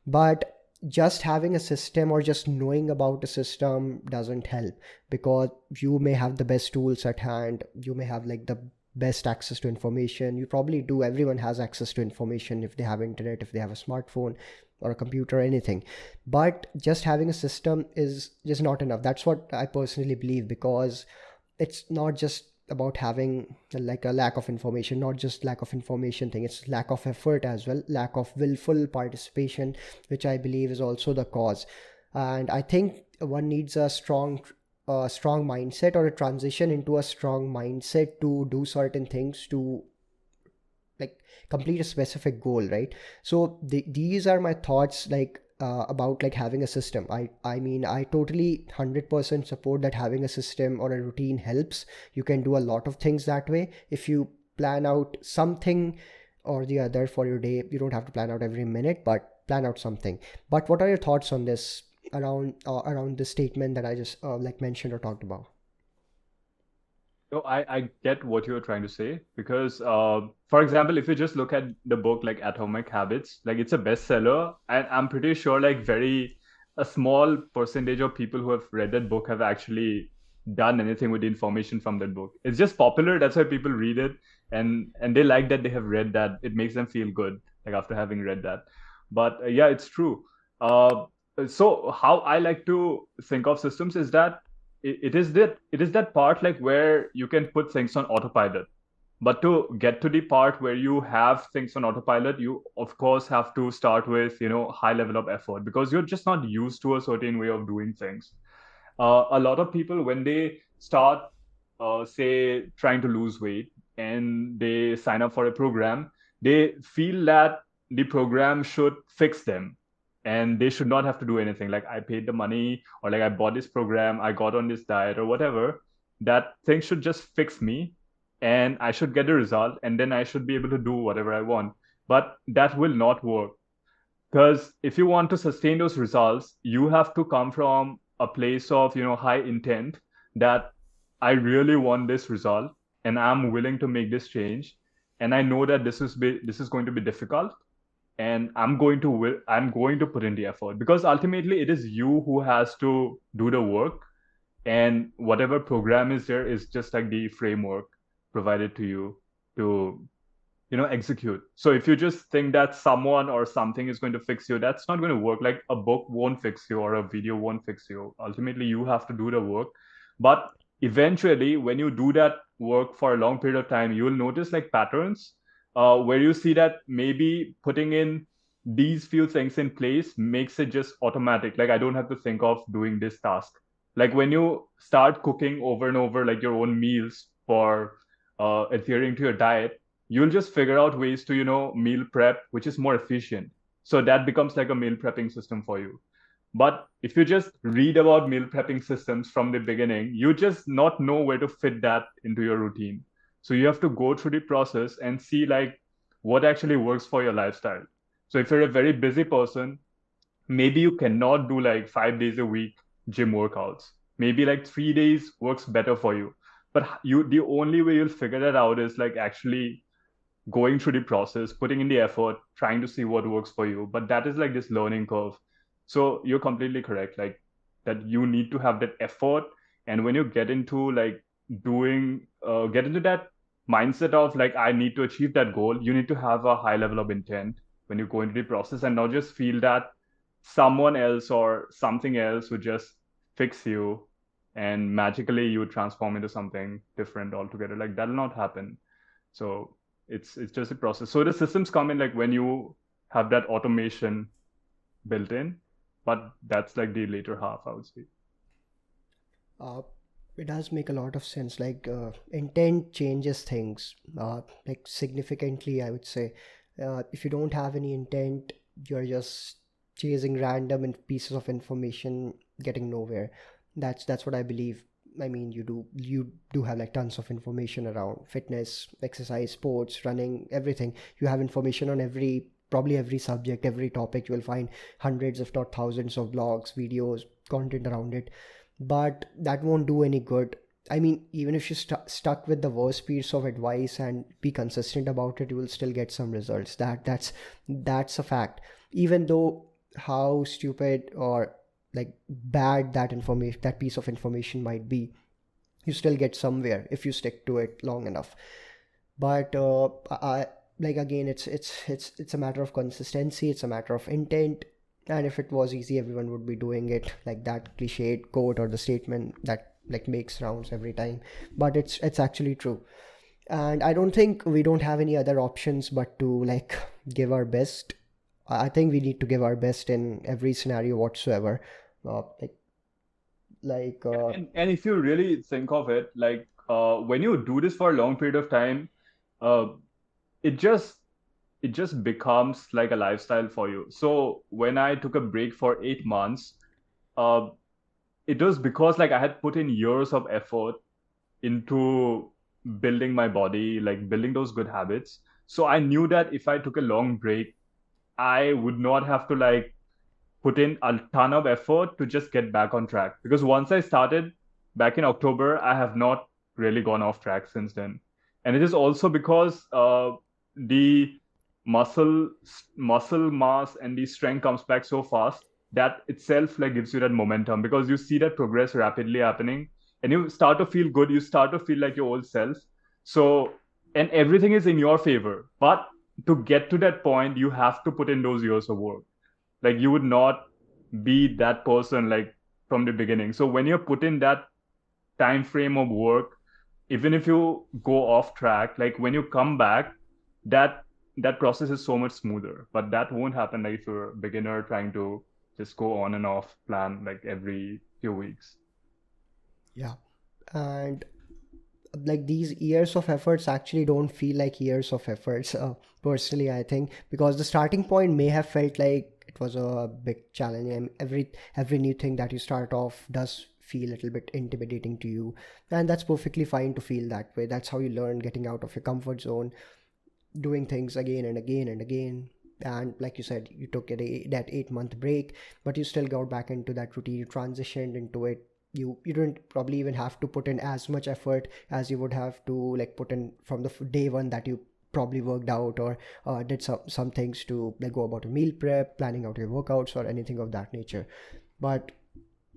Speaker 1: But just having a system or just knowing about a system doesn't help, because you may have the best tools at hand, you may have like the best access to information. You probably do. Everyone has access to information if they have internet, if they have a smartphone or a computer or anything. But just having a system is just not enough. That's what I personally believe, because it's not just about having like a lack of information, not just lack of information thing, it's lack of effort as well, lack of willful participation, which I believe is also the cause. And I think one needs a strong mindset, or a transition into a strong mindset to do certain things, to like complete a specific goal, right? So these are my thoughts, like about like having a system. I mean, I totally 100% support that having a system or a routine helps. You can do a lot of things that way if you plan out something or the other for your day. You don't have to plan out every minute, but plan out something. But what are your thoughts on this, around the statement that I just like mentioned or talked about?
Speaker 2: No, I get what you're trying to say because, for example, if you just look at the book like Atomic Habits, like it's a bestseller, and I'm pretty sure like a small percentage of people who have read that book have actually done anything with the information from that book. It's just popular, that's why people read it, and they like that they have read that. It makes them feel good, like after having read that. But yeah, it's true. Uh, so how I like to think of systems is that it is that part like where you can put things on autopilot, but to get to the part where you have things on autopilot, you of course have to start with, high level of effort, because you're just not used to a certain way of doing things. A lot of people, when they start, say, trying to lose weight, and they sign up for a program, they feel that the program should fix them, and they should not have to do anything. Like, I paid the money, or like I bought this program, I got on this diet or whatever. That thing should just fix me, and I should get a result, and then I should be able to do whatever I want. But that will not work, because if you want to sustain those results, you have to come from a place of, high intent, that I really want this result, and I'm willing to make this change, and I know that this is going to be difficult, and I'm going to put in the effort, because ultimately it is you who has to do the work, and whatever program is there is just like the framework provided to you to, execute. So if you just think that someone or something is going to fix you, that's not going to work. Like, a book won't fix you, or a video won't fix you. Ultimately, you have to do the work. But eventually, when you do that work for a long period of time, you will notice like patterns, where you see that maybe putting in these few things in place makes it just automatic. Like, I don't have to think of doing this task. Like, when you start cooking over and over, like your own meals, for adhering to your diet, you'll just figure out ways to, meal prep, which is more efficient. So that becomes like a meal prepping system for you. But if you just read about meal prepping systems from the beginning, you just not know where to fit that into your routine. So you have to go through the process and see like what actually works for your lifestyle. So if you're a very busy person, maybe you cannot do like 5 days a week gym workouts. Maybe like 3 days works better for you. But the only way you'll figure that out is like actually going through the process, putting in the effort, trying to see what works for you. But that is like this learning curve. So you're completely correct. Like, that you need to have that effort. And when you get into like get into that mindset of like, I need to achieve that goal, you need to have a high level of intent when you go into the process, and not just feel that someone else or something else would just fix you and magically you would transform into something different altogether. Like, that'll not happen. So it's just a process. So the systems come in like when you have that automation built in, but that's like the later half, I would say.
Speaker 1: uh, it does make a lot of sense. Like intent changes things like significantly, I would say. If you don't have any intent, you're just chasing random pieces of information, getting nowhere. That's what I believe. I mean, you do have like tons of information around fitness, exercise, sports, running, everything. You have information on probably every subject, every topic. You will find hundreds, if not thousands, of blogs, videos, content around it. But that won't do any good. I mean, even if you stuck with the worst piece of advice and be consistent about it, you will still get some results. That's a fact. Even though how stupid or like bad that piece of information might be, you still get somewhere if you stick to it long enough. But like again, it's a matter of consistency, it's a matter of intent. And if it was easy, everyone would be doing it. Like that cliched quote or the statement that like makes rounds every time, but it's actually true. And I don't think we don't have any other options but to like give our best. I think we need to give our best in every scenario whatsoever. Like
Speaker 2: And if you really think of it, like when you do this for a long period of time, uh, it just it just becomes like a lifestyle for you. So when I took a break for 8 months, uh, it was because like I had put in years of effort into building my body, like building those good habits. So I knew that if I took a long break, I would not have to like put in a ton of effort to just get back on track. Because once I started back in October, I have not really gone off track since then. And it is also because the muscle muscle mass and the strength comes back so fast that itself like gives you that momentum, because you see that progress rapidly happening and you start to feel good, you start to feel like your old self. So, and everything is in your favor, but to get to that point you have to put in those years of work. Like you would not be that person like from the beginning. So when you're put in that time frame of work, even if you go off track, like when you come back, that that process is so much smoother. But that won't happen like if you're a beginner trying to just go on and off plan like every few weeks.
Speaker 1: yeah. And like these years of efforts actually don't feel like years of efforts, personally I think, because the starting point may have felt like it was a big challenge, and every new thing that you start off does feel a little bit intimidating to you, and that's perfectly fine to feel that way. That's how you learn, getting out of your comfort zone, doing things again and again and again. And like you said, you took that 8 month break, but you still got back into that routine, you transitioned into it. You didn't probably even have to put in as much effort as you would have to like put in from the day one that you probably worked out, or did some things to like go about a meal prep, planning out your workouts or anything of that nature. But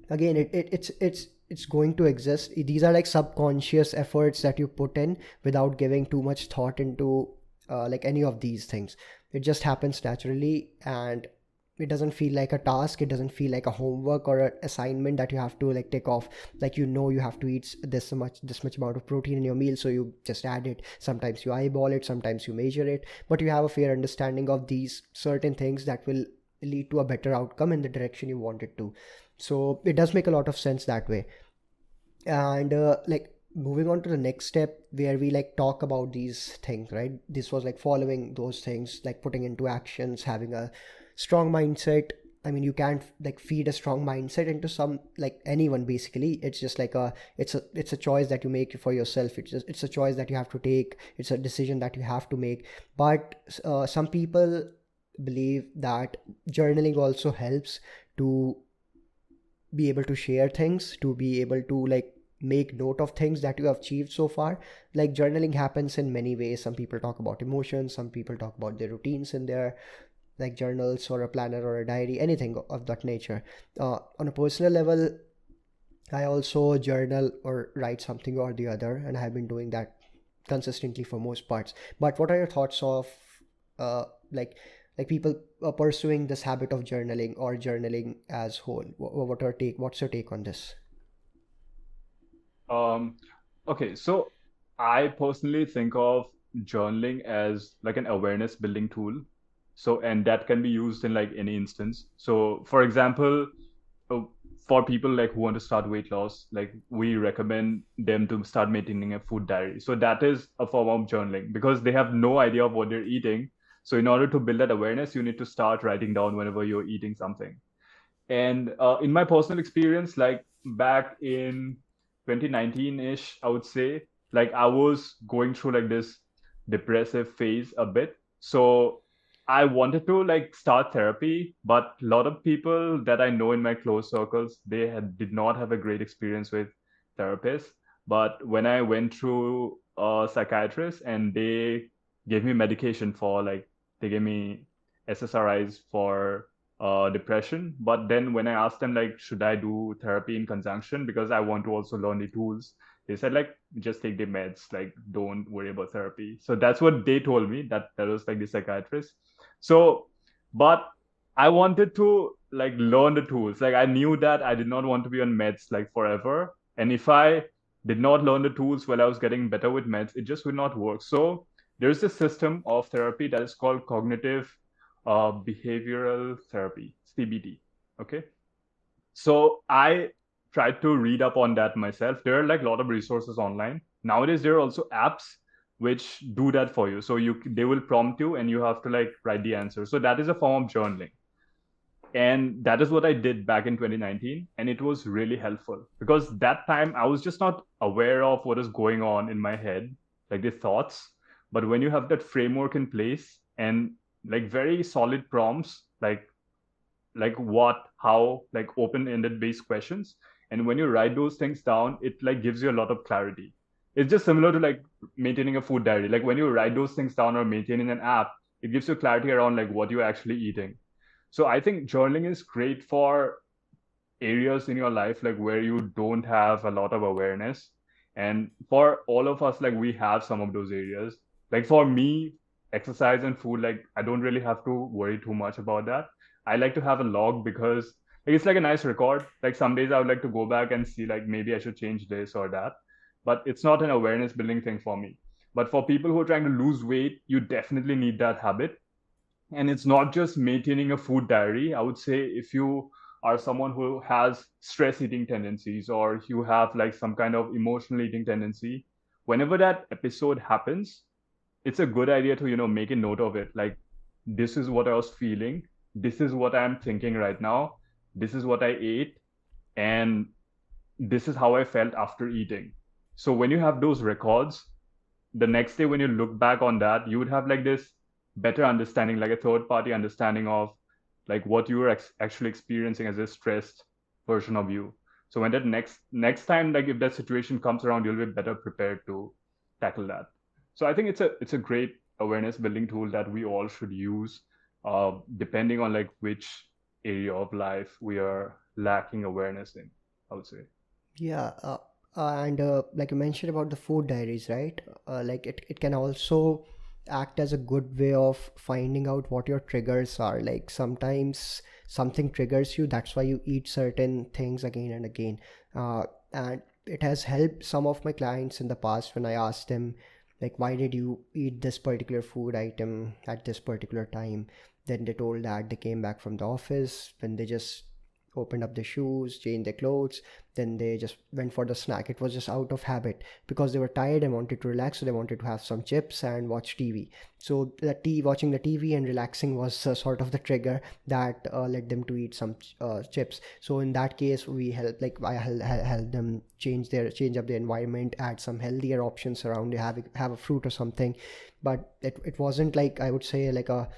Speaker 1: again, it's going to exist. These are like subconscious efforts that you put in without giving too much thought into like any of these things. It just happens naturally, and it doesn't feel like a task, it doesn't feel like a homework or an assignment that you have to like take off. Like, you know, you have to eat this much amount of protein in your meal, so you just add it. Sometimes you eyeball it, sometimes you measure it, but you have a fair understanding of these certain things that will lead to a better outcome in the direction you want it to. So it does make a lot of sense that way. And like, moving on to the next step where we like talk about these things, right? This was like following those things, like putting into actions, having a strong mindset. I mean, you can't like feed a strong mindset into some like anyone basically. It's just like it's a choice that you make for yourself. It's a choice that you have to take, it's a decision that you have to make. But some people believe that journaling also helps to be able to share things, to be able to like make note of things that you have achieved so far. Like, journaling happens in many ways. Some people talk about emotions, some people talk about their routines in their like journals or a planner or a diary, anything of that nature. On a personal level, I also journal or write something or the other, and I have been doing that consistently for most parts. But what are your thoughts of uh, like people pursuing this habit of journaling or journaling as whole? What's your take on this?
Speaker 2: Um, okay, so I personally think of journaling as like an awareness building tool. So, and that can be used in like any instance. So, for example, uh, for people like who want to start weight loss, like we recommend them to start maintaining a food diary. So that is a form of journaling because they have no idea of what they're eating. So in order to build that awareness, you need to start writing down whenever you're eating something. And in my personal experience, like back in 2019-ish, I would say, like I was going through like this depressive phase a bit. So I wanted to like start therapy, but a lot of people that I know in my close circles, did not have a great experience with therapists. But when I went through a psychiatrist and they gave me medication for like, they gave me SSRIs for depression. But then when I asked them like, should I do therapy in conjunction because I want to also learn the tools, they said like, just take the meds, like don't worry about therapy. So that's what they told me. That was like the psychiatrist. So, but I wanted to like learn the tools. Like I knew that I did not want to be on meds like forever. And if I did not learn the tools while I was getting better with meds, it just would not work. So there's this system of therapy that is called cognitive behavioral therapy, CBT. Okay. So I tried to read up on that myself. There are like a lot of resources online. Nowadays, there are also apps which do that for you. So they will prompt you and you have to like write the answer. So that is a form of journaling. And that is what I did back in 2019. And it was really helpful because that time I was just not aware of what is going on in my head, like the thoughts. But when you have that framework in place and like very solid prompts, like what, how, like open-ended based questions, and when you write those things down, it like gives you a lot of clarity. It's just similar to like maintaining a food diary. Like when you write those things down or maintaining an app, it gives you clarity around like what you're actually eating. So I think journaling is great for areas in your life like where you don't have a lot of awareness. And for all of us, like we have some of those areas. Like for me, exercise and food, like I don't really have to worry too much about that. I like to have a log because like, it's like a nice record. Like some days I would like to go back and see like maybe I should change this or that, but it's not an awareness building thing for me. But for people who are trying to lose weight, you definitely need that habit. And it's not just maintaining a food diary. I would say if you are someone who has stress eating tendencies or you have like some kind of emotional eating tendency, whenever that episode happens, it's a good idea to make a note of it. Like, this is what I was feeling, this is what I'm thinking right now, this is what I ate, and this is how I felt after eating. So when you have those records, the next day when you look back on that, you would have like this better understanding, like a third party understanding of like what you were actually experiencing as a stressed version of you. So when that next time, like if that situation comes around, you'll be better prepared to tackle that. So I think it's a great awareness building tool that we all should use, depending on like which area of life we are lacking awareness in, I would say.
Speaker 1: Yeah, and like you mentioned about the food diaries, right? Like it can also act as a good way of finding out what your triggers are. Like sometimes something triggers you, that's why you eat certain things again and again. And it has helped some of my clients in the past when I asked them, like, why did you eat this particular food item at this particular time? Then they told that they came back from the office, when they just opened up their shoes, changed their clothes, then they just went for the snack. It was just out of habit because they were tired and wanted to relax, so they wanted to have some chips and watch TV. So watching the TV and relaxing was sort of the trigger that led them to eat some chips. So in that case, we help, like I help them change up their environment, add some healthier options around. They have a fruit or something, but it wasn't like, I would say, like a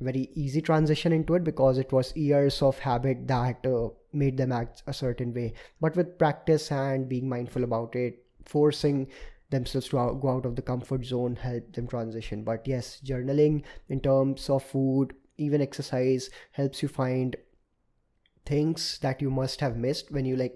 Speaker 1: very easy transition into it, because it was years of habit that made them act a certain way. But with practice and being mindful about it, forcing themselves to go out of the comfort zone, help them transition. But yes, journaling in terms of food, even exercise, helps you find things that you must have missed when you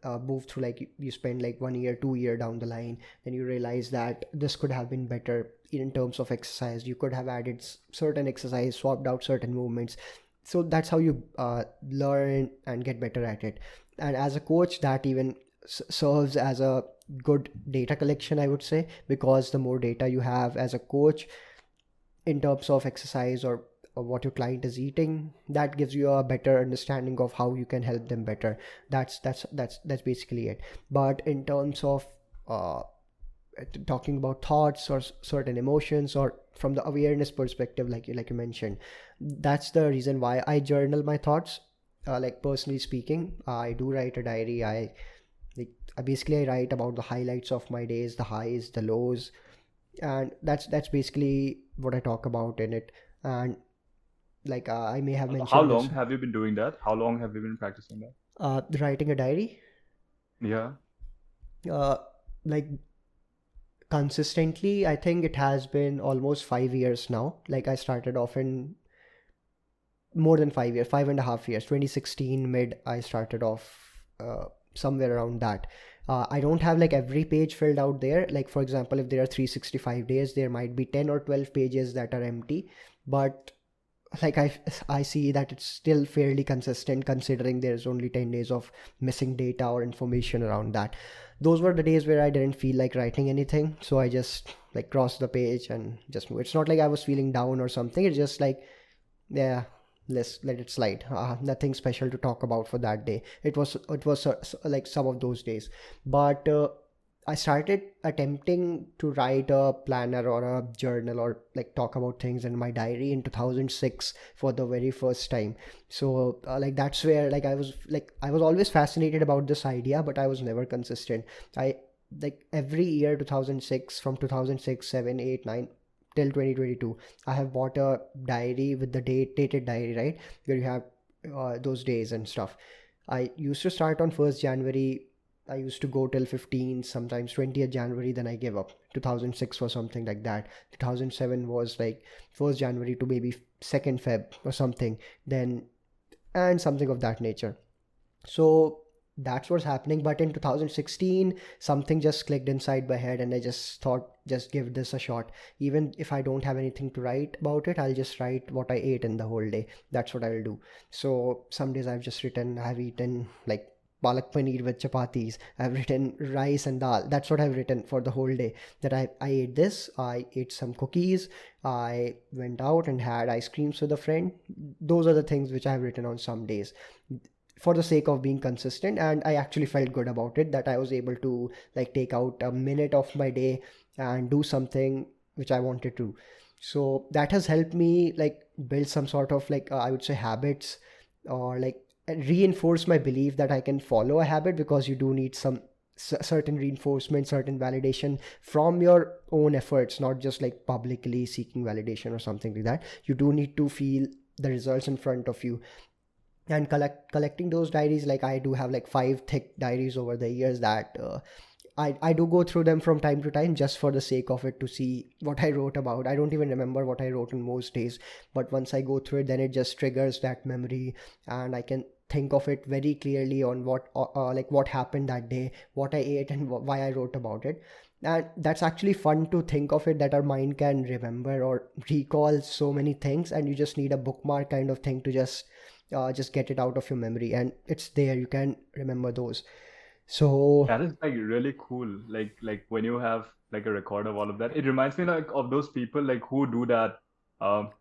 Speaker 1: move through, like you spend like 1 year 2 year down the line, then you realize that this could have been better in terms of exercise. You could have added certain exercise, swapped out certain movements. So that's how you learn and get better at it. And as a coach, that even serves as a good data collection, I would say, because the more data you have as a coach in terms of exercise or what your client is eating, that gives you a better understanding of how you can help them better. That's basically it. But in terms of talking about thoughts or certain emotions, or from the awareness perspective, like you mentioned, that's the reason why I journal my thoughts. Like personally speaking, I do write a diary. I write about the highlights of my days, the highs, the lows, and that's basically what I talk about in it. And like I may have
Speaker 2: How
Speaker 1: mentioned
Speaker 2: long
Speaker 1: this,
Speaker 2: have you been doing that? How long have you been practicing that?
Speaker 1: writing a diary,
Speaker 2: Yeah.
Speaker 1: uh, like consistently, I think it has been almost 5 years now. Like I started off in more than 5 years, 5.5 years, 2016 mid, I started off somewhere around that. I don't have like every page filled out there. Like for example, if there are 365 days, there might be 10 or 12 pages that are empty. But like I see that it's still fairly consistent considering there's only 10 days of missing data or information around that. Those were the days where I didn't feel like writing anything, so I just like crossed the page and just moved. It's not like I was feeling down or something. It's just like, yeah, let's let it slide. Nothing special to talk about for that day. It was like some of those days. But I started attempting to write a planner or a journal or like talk about things in my diary in 2006 for the very first time. So like that's where like I was always fascinated about this idea, but I was never consistent. I like every year 2006, from 2006, 7, 8, 9 till 2022, I have bought a diary with the dated diary, right, where you have those days and stuff. I used to start on 1st January. I used to go till 15, sometimes 20th January, then I gave up. 2006 was something like that. 2007 was like 1st January to maybe 2nd Feb or something, then, and something of that nature. So that's what's happening. But in 2016, something just clicked inside my head, and I just thought, just give this a shot. Even if I don't have anything to write about it, I'll just write what I ate in the whole day. That's what I'll do. So some days I've eaten like palak paneer with chapatis. I've written rice and dal. That's what I've written for the whole day. That I ate this. I ate some cookies. I went out and had ice creams with a friend. Those are the things which I've written on some days for the sake of being consistent, and I actually felt good about it, that I was able to like take out a minute of my day and do something which I wanted to. So that has helped me like build some sort of like I would say habits, or like reinforce my belief that I can follow a habit, because you do need some certain reinforcement, certain validation from your own efforts, not just like publicly seeking validation or something like that. You do need to feel the results in front of you. And collecting those diaries, like I do have like 5 thick diaries over the years that I do go through them from time to time, just for the sake of it, to see what I wrote about. I don't even remember what I wrote in most days, but once I go through it, then it just triggers that memory, and I can think of it very clearly on what like what happened that day, what I ate, and why I wrote about it. And that's actually fun to think of it, that our mind can remember or recall so many things, and you just need a bookmark kind of thing to just get it out of your memory, and it's there, you can remember those. So
Speaker 2: That is like really cool. Like when you have like a record of all of that, it reminds me like of those people like who do that. Um,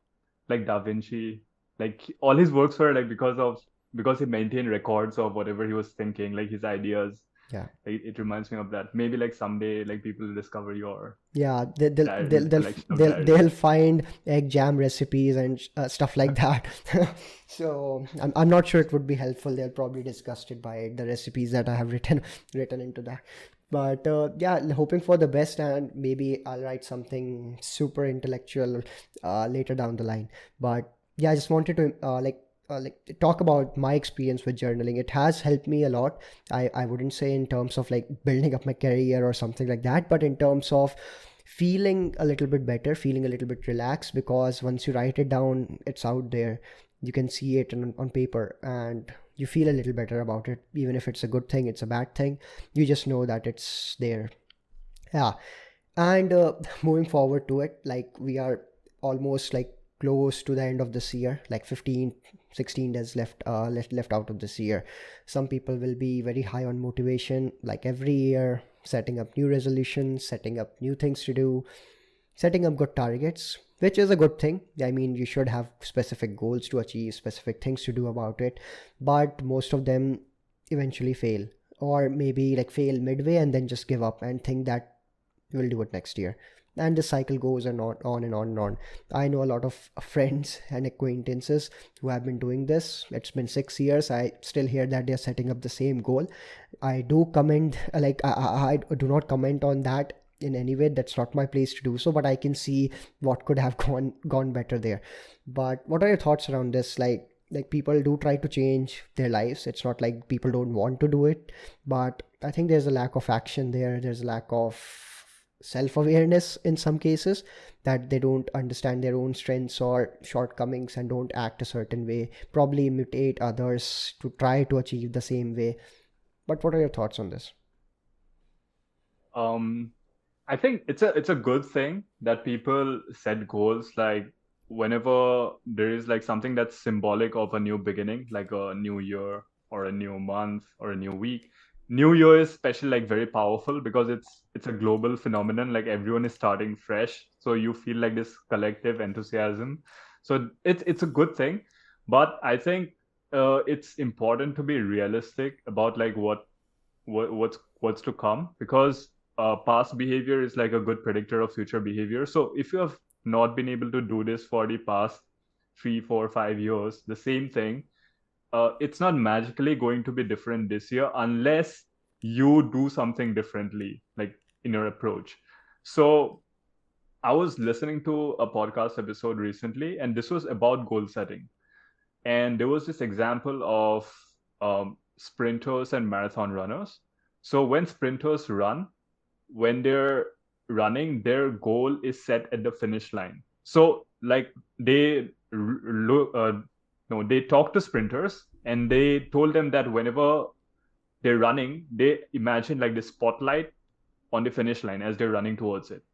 Speaker 2: like Da Vinci, like all his works were like because he maintained records of whatever he was thinking, like his ideas.
Speaker 1: yeah,
Speaker 2: Like, it reminds me of that. Maybe like someday like people will discover your
Speaker 1: yeah, they'll
Speaker 2: his collection of
Speaker 1: they'll
Speaker 2: diaries.
Speaker 1: find egg jam recipes and stuff like that. So I'm not sure it would be helpful. They're probably disgusted by the recipes that I have written into that. But yeah, hoping for the best, and maybe I'll write something super intellectual later down the line. But yeah, I just wanted to like talk about my experience with journaling. It has helped me a lot. I wouldn't say in terms of like building up my career or something like that, but in terms of feeling a little bit better, feeling a little bit relaxed, because once you write it down, it's out there. You can see it on paper, and you feel a little better about it. Even if it's a good thing, it's a bad thing, you just know that it's there. Yeah. And moving forward to it, like we are almost like close to the end of this year, like 15, 16 days left out of this year. Some people will be very high on motivation, like every year, setting up new resolutions, setting up new things to do, setting up good targets, which is a good thing. I mean, you should have specific goals to achieve, specific things to do about it, but most of them eventually fail, or maybe like fail midway and then just give up and think that we'll do it next year. And the cycle goes on and on and on. I know a lot of friends and acquaintances who have been doing this. It's been 6 years. I still hear that they're setting up the same goal. I do comment, like I do not comment on that in any way. That's not my place to do so, but I can see what could have gone better there. But what are your thoughts around this? Like people do try to change their lives. It's not like people don't want to do it, but I think there's a lack of action there. There's a lack of self-awareness in some cases, that they don't understand their own strengths or shortcomings and don't act a certain way, probably imitate others to try to achieve the same way. But what are your thoughts on this?
Speaker 2: I think it's a good thing that people set goals like whenever there is like something that's symbolic of a new beginning, like a new year or a new month or a new week. New Year is especially like very powerful because it's a global phenomenon. Like everyone is starting fresh, so you feel like this collective enthusiasm. So it's a good thing, but I think it's important to be realistic about like what's to come, because past behavior is like a good predictor of future behavior. So if you have not been able to do this for the past 3, 4, 5 years, the same thing, it's not magically going to be different this year unless you do something differently, like in your approach. So I was listening to a podcast episode recently, and this was about goal setting. And there was this example of sprinters and marathon runners. So when sprinters run, when they're running, their goal is set at the finish line. So like they no, they talk to sprinters and they told them that whenever they're running, they imagine like the spotlight on the finish line as they're running towards it.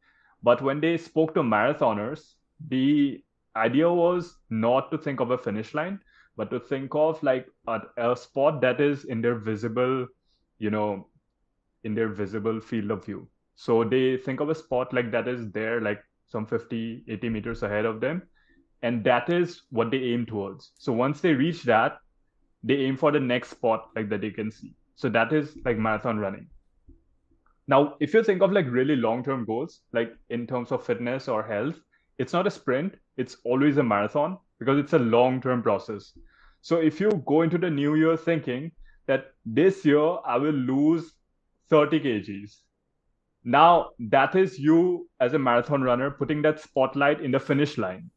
Speaker 2: But when they spoke to marathoners, the idea was not to think of a finish line, but to think of like a spot that is in their visible, you know, in their visible field of view. So they think of a spot like that is there, like some 50, 80 meters ahead of them. And that is what they aim towards. So once they reach that, they aim for the next spot like that they can see. So that is like marathon running. Now, if you think of like really long-term goals, like in terms of fitness or health, it's not a sprint, it's always a marathon because it's a long-term process. So if you go into the new year thinking that this year I will lose 30 kgs, now that is you as a marathon runner putting that spotlight in the finish line.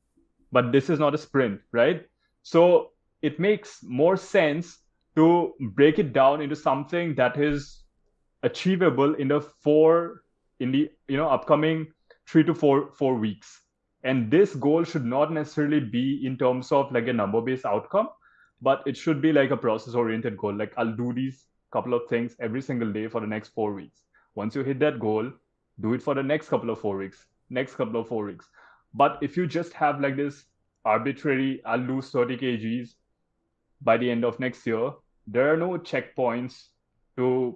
Speaker 2: But this is not a sprint, right? So it makes more sense to break it down into something that is achievable in the upcoming 3 to 4 weeks. And this goal should not necessarily be in terms of like a number based outcome, but it should be like a process oriented goal. Like I'll do these couple of things every single day for the next 4 weeks. Once you hit that goal, do it for the next couple of 4 weeks, next couple of 4 weeks. But if you just have like this arbitrary, I'll lose 30 kgs by the end of next year, there are no checkpoints to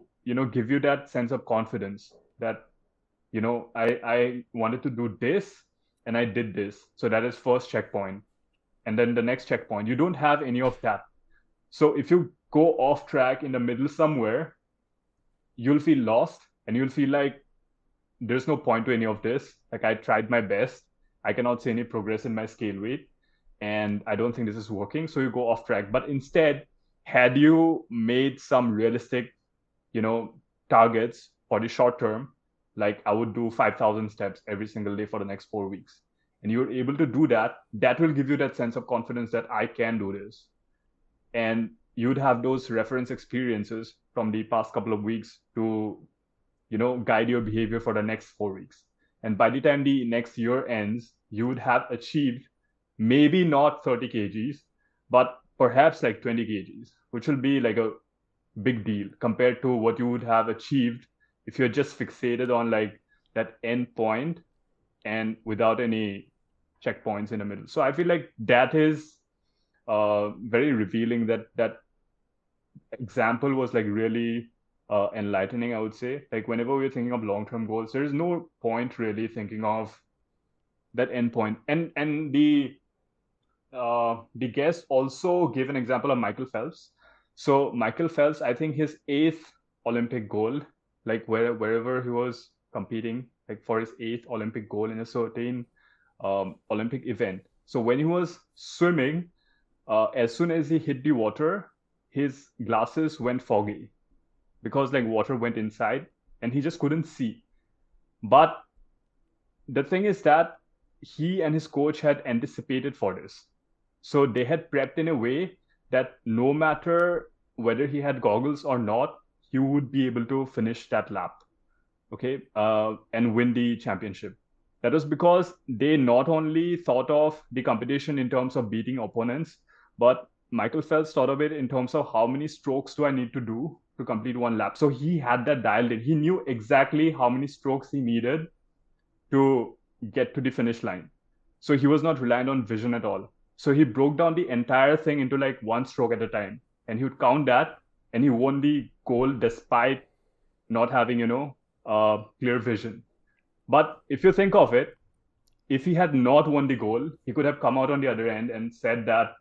Speaker 2: give you that sense of confidence that I wanted to do this and I did this. So that is first checkpoint. And then the next checkpoint. You don't have any of that. So if you go off track in the middle somewhere, you'll feel lost and you'll feel like there's no point to any of this. Like I tried my best. I cannot see any progress in my scale weight. And I don't think this is working. So you go off track. But instead, had you made some realistic, targets for the short term, like I would do 5,000 steps every single day for the next 4 weeks, and you're able to do that, that will give you that sense of confidence that I can do this. And you'd have those reference experiences from the past couple of weeks to, guide your behavior for the next 4 weeks. And by the time the next year ends, you would have achieved maybe not 30 kgs, but perhaps like 20 kgs, which will be like a big deal compared to what you would have achieved if you're just fixated on like that end point and without any checkpoints in the middle. So I feel like that is very revealing. That example was like really enlightening, I would say. Like whenever we're thinking of long-term goals, there is no point really thinking of that end point. And the guest also gave an example of Michael Phelps. So Michael Phelps, I think his 8th Olympic gold, like wherever he was competing, like for his 8th Olympic goal in a certain Olympic event. So when he was swimming, as soon as he hit the water, his glasses went foggy because like water went inside and he just couldn't see. But the thing is that he and his coach had anticipated for this. So they had prepped in a way that no matter whether he had goggles or not, he would be able to finish that lap, okay, and win the championship. That was because they not only thought of the competition in terms of beating opponents, but Michael Phelps thought of it in terms of how many strokes do I need to do to complete one lap. So he had that dialed in. He knew exactly how many strokes he needed to get to the finish line. So he was not reliant on vision at all. So he broke down the entire thing into like one stroke at a time, and he would count that, and he won the goal despite not having, clear vision. But if you think of it, if he had not won the goal, he could have come out on the other end and said that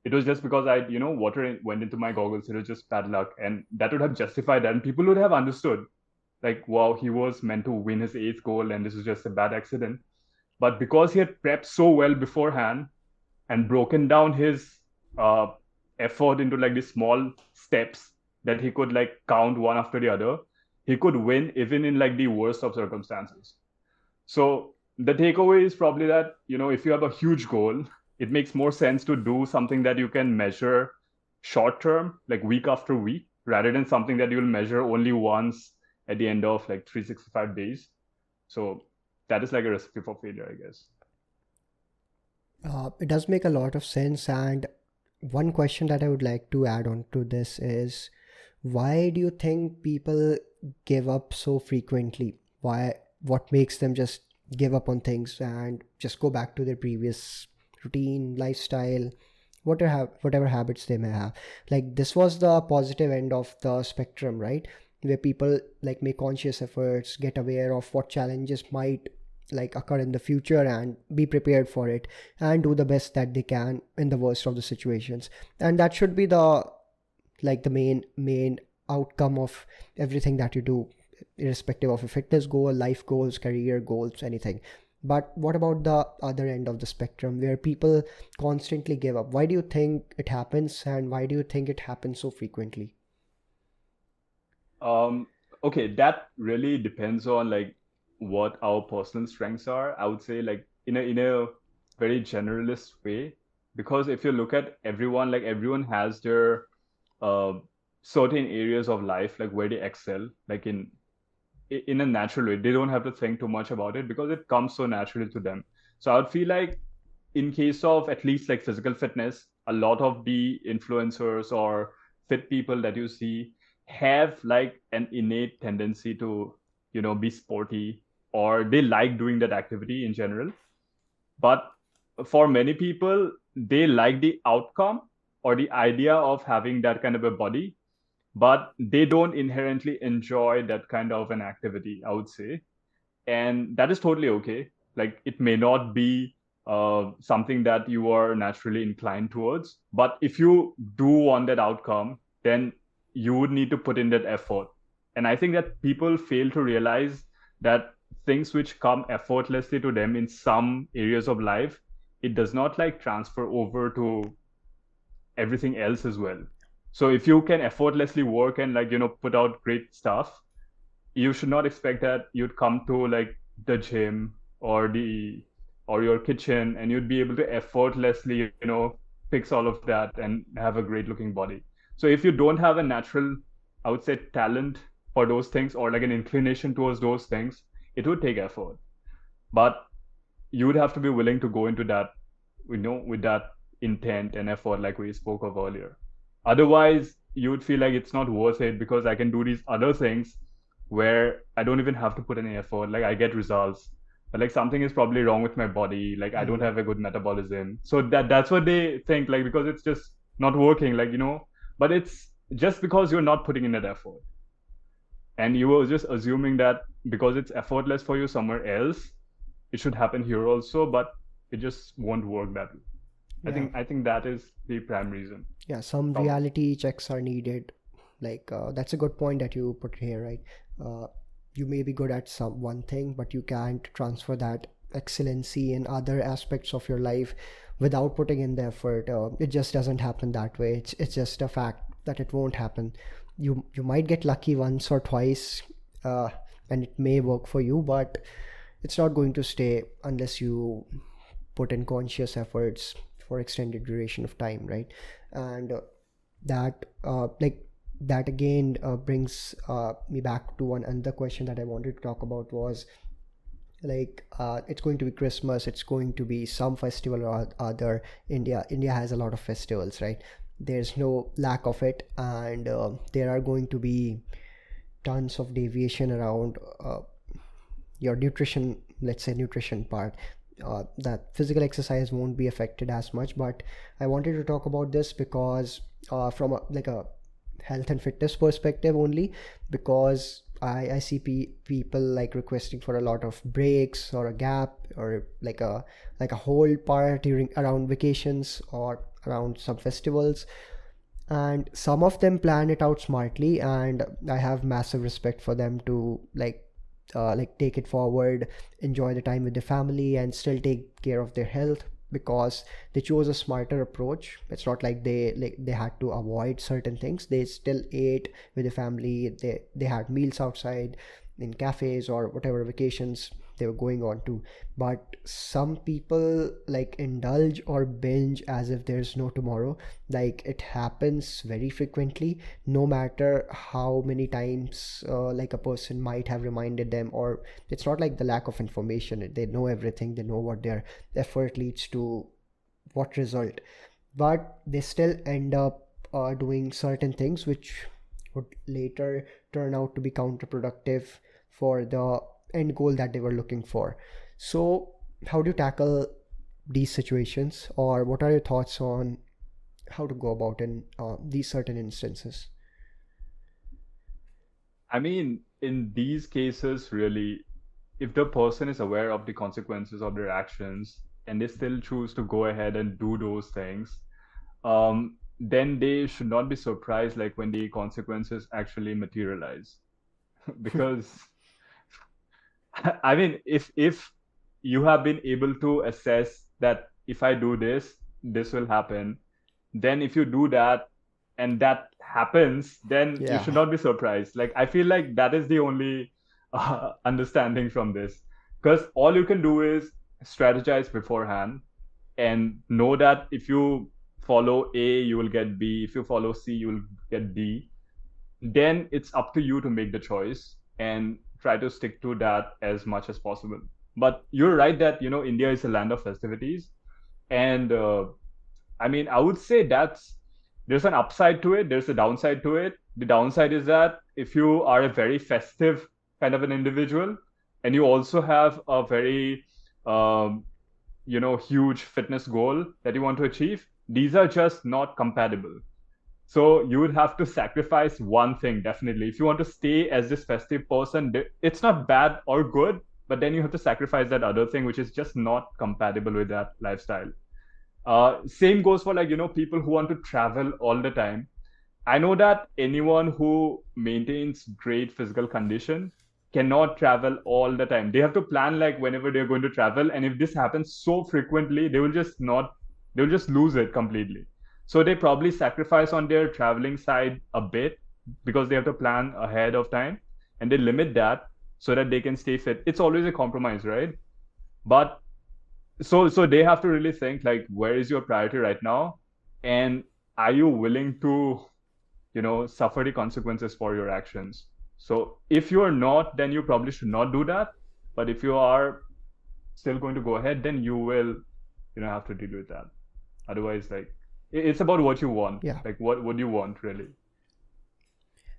Speaker 2: it was just because water went into my goggles. It was just bad luck. And that would have justified that. And people would have understood, like, wow, he was meant to win his eighth goal and this was just a bad accident. But because he had prepped so well beforehand and broken down his uh, effort into like these small steps that he could like count one after the other, he could win even in like the worst of circumstances. So the takeaway is probably that, if you have a huge goal, it makes more sense to do something that you can measure short term, like week after week, rather than something that you'll measure only once at the end of like 365 days. So that is like a recipe for failure, I guess.
Speaker 1: It does make a lot of sense. And one question that I would like to add on to this is, why do you think people give up so frequently? What makes them just give up on things and just go back to their previous routine, lifestyle, whatever habits they may have? Like, this was the positive end of the spectrum, right? Where people like make conscious efforts, get aware of what challenges might like occur in the future and be prepared for it, and do the best that they can in the worst of the situations. And that should be the like the main outcome of everything that you do, irrespective of a fitness goal, life goals, career goals, anything. But what about the other end of the spectrum, where people constantly give up? Why do you think it happens, and why do you think it happens so frequently?
Speaker 2: Okay, that really depends on like what our personal strengths are. I would say like in a very generalist way, because if you look at everyone, like everyone has their uh, certain areas of life like where they excel, like in a natural way. They don't have to think too much about it because it comes so naturally to them. So I would feel like in case of at least like physical fitness, a lot of the influencers or fit people that you see have like an innate tendency to, be sporty, or they like doing that activity in general. But for many people, they like the outcome or the idea of having that kind of a body, but they don't inherently enjoy that kind of an activity, I would say. And that is totally okay. Like it may not be something that you are naturally inclined towards, but if you do want that outcome, then you would need to put in that effort. And I think that people fail to realize that things which come effortlessly to them in some areas of life, it does not like transfer over to everything else as well. So if you can effortlessly work and like put out great stuff, you should not expect that you'd come to like the gym or your kitchen and you'd be able to effortlessly fix all of that and have a great looking body. So if you don't have a natural, I would say, talent for those things or like an inclination towards those things, it would take effort. But you would have to be willing to go into that, with that intent and effort like we spoke of earlier. Otherwise, you would feel like it's not worth it because I can do these other things where I don't even have to put any effort. Like I get results, but like something is probably wrong with my body. Like I don't
Speaker 1: Hmm.
Speaker 2: have a good metabolism. So that's what they think. Like because it's just not working. Like but it's just because you're not putting in that effort, and you were just assuming that because it's effortless for you somewhere else, it should happen here also. But it just won't work that way.
Speaker 1: Yeah.
Speaker 2: I think that is the prime reason,
Speaker 1: Yeah, some
Speaker 2: probably.
Speaker 1: reality checks are needed. Like, that's a good point that you put here, right? uh, you may be good at some one thing, but you can't transfer that excellency in other aspects of your life without putting in the effort. It just doesn't happen that way. It's just a fact that it won't happen. You might get lucky once or twice, uh, and it may work for you, but it's not going to stay unless you put in conscious efforts for extended duration of time, right? And that like that again brings me back to one another question that I wanted to talk about was like, it's going to be Christmas, it's going to be some festival or other. India has a lot of festivals, right? There's no lack of it, and there are going to be tons of deviation around your nutrition, let's say nutrition part. that physical exercise won't be affected as much. But I wanted to talk about this because from a health and fitness perspective only, because I see people like requesting for a lot of breaks or a gap or like a whole part during around vacations or around some festivals, and some of them plan it out smartly, and I have massive respect for them to like take it forward, enjoy the time with their family and still take care of their health, because they chose a smarter approach. It's not like they had to avoid certain things. They still ate with the family. They had meals outside in cafes or whatever vacations they were going on to. But some people like indulge or binge as if there's no tomorrow. Like it happens very frequently, no matter how many times like a person might have reminded them. Or it's not like the lack of information, they know everything, they know what their effort leads to, what result, but they still end up doing certain things which would later turn out to be counterproductive for the end goal that they were looking for. So how do you tackle these situations, or what are your thoughts on how to go about in these certain instances?
Speaker 2: I mean, in these cases, really, if the person is aware of the consequences of their actions and they still choose to go ahead and do those things, then they should not be surprised like when the consequences actually materialize. Because I mean, if you have been able to assess that if I do this, this will happen, then if you do that and that happens, then you
Speaker 1: Yeah.
Speaker 2: should not be surprised. Like I feel like that is the only understanding from this, because all you can do is strategize beforehand and know that if you follow A, you will get B. If you follow C, you will get D. Then it's up to you to make the choice and try to stick to that as much as possible. But you're right that India is a land of festivities, and I mean, I would say there's an upside to it, there's a downside to it. The downside is that if you are a very festive kind of an individual and you also have a very um, huge fitness goal that you want to achieve, these are just not compatible. So you would have to sacrifice one thing, definitely. If you want to stay as this festive person, it's not bad or good, but then you have to sacrifice that other thing, which is just not compatible with that lifestyle. Same goes for people who want to travel all the time. I know that anyone who maintains great physical condition cannot travel all the time. They have to plan like whenever they're going to travel, and if this happens so frequently, they will just lose it completely. So they probably sacrifice on their traveling side a bit because they have to plan ahead of time, and they limit that so that they can stay fit. It's always a compromise, right? But so they have to really think like where is your priority right now, and are you willing to suffer the consequences for your actions. So if you are not, then you probably should not do that. But if you are still going to go ahead, then you will have to deal with that. Otherwise, like it's about what you want,
Speaker 1: Yeah.
Speaker 2: like what do you want really.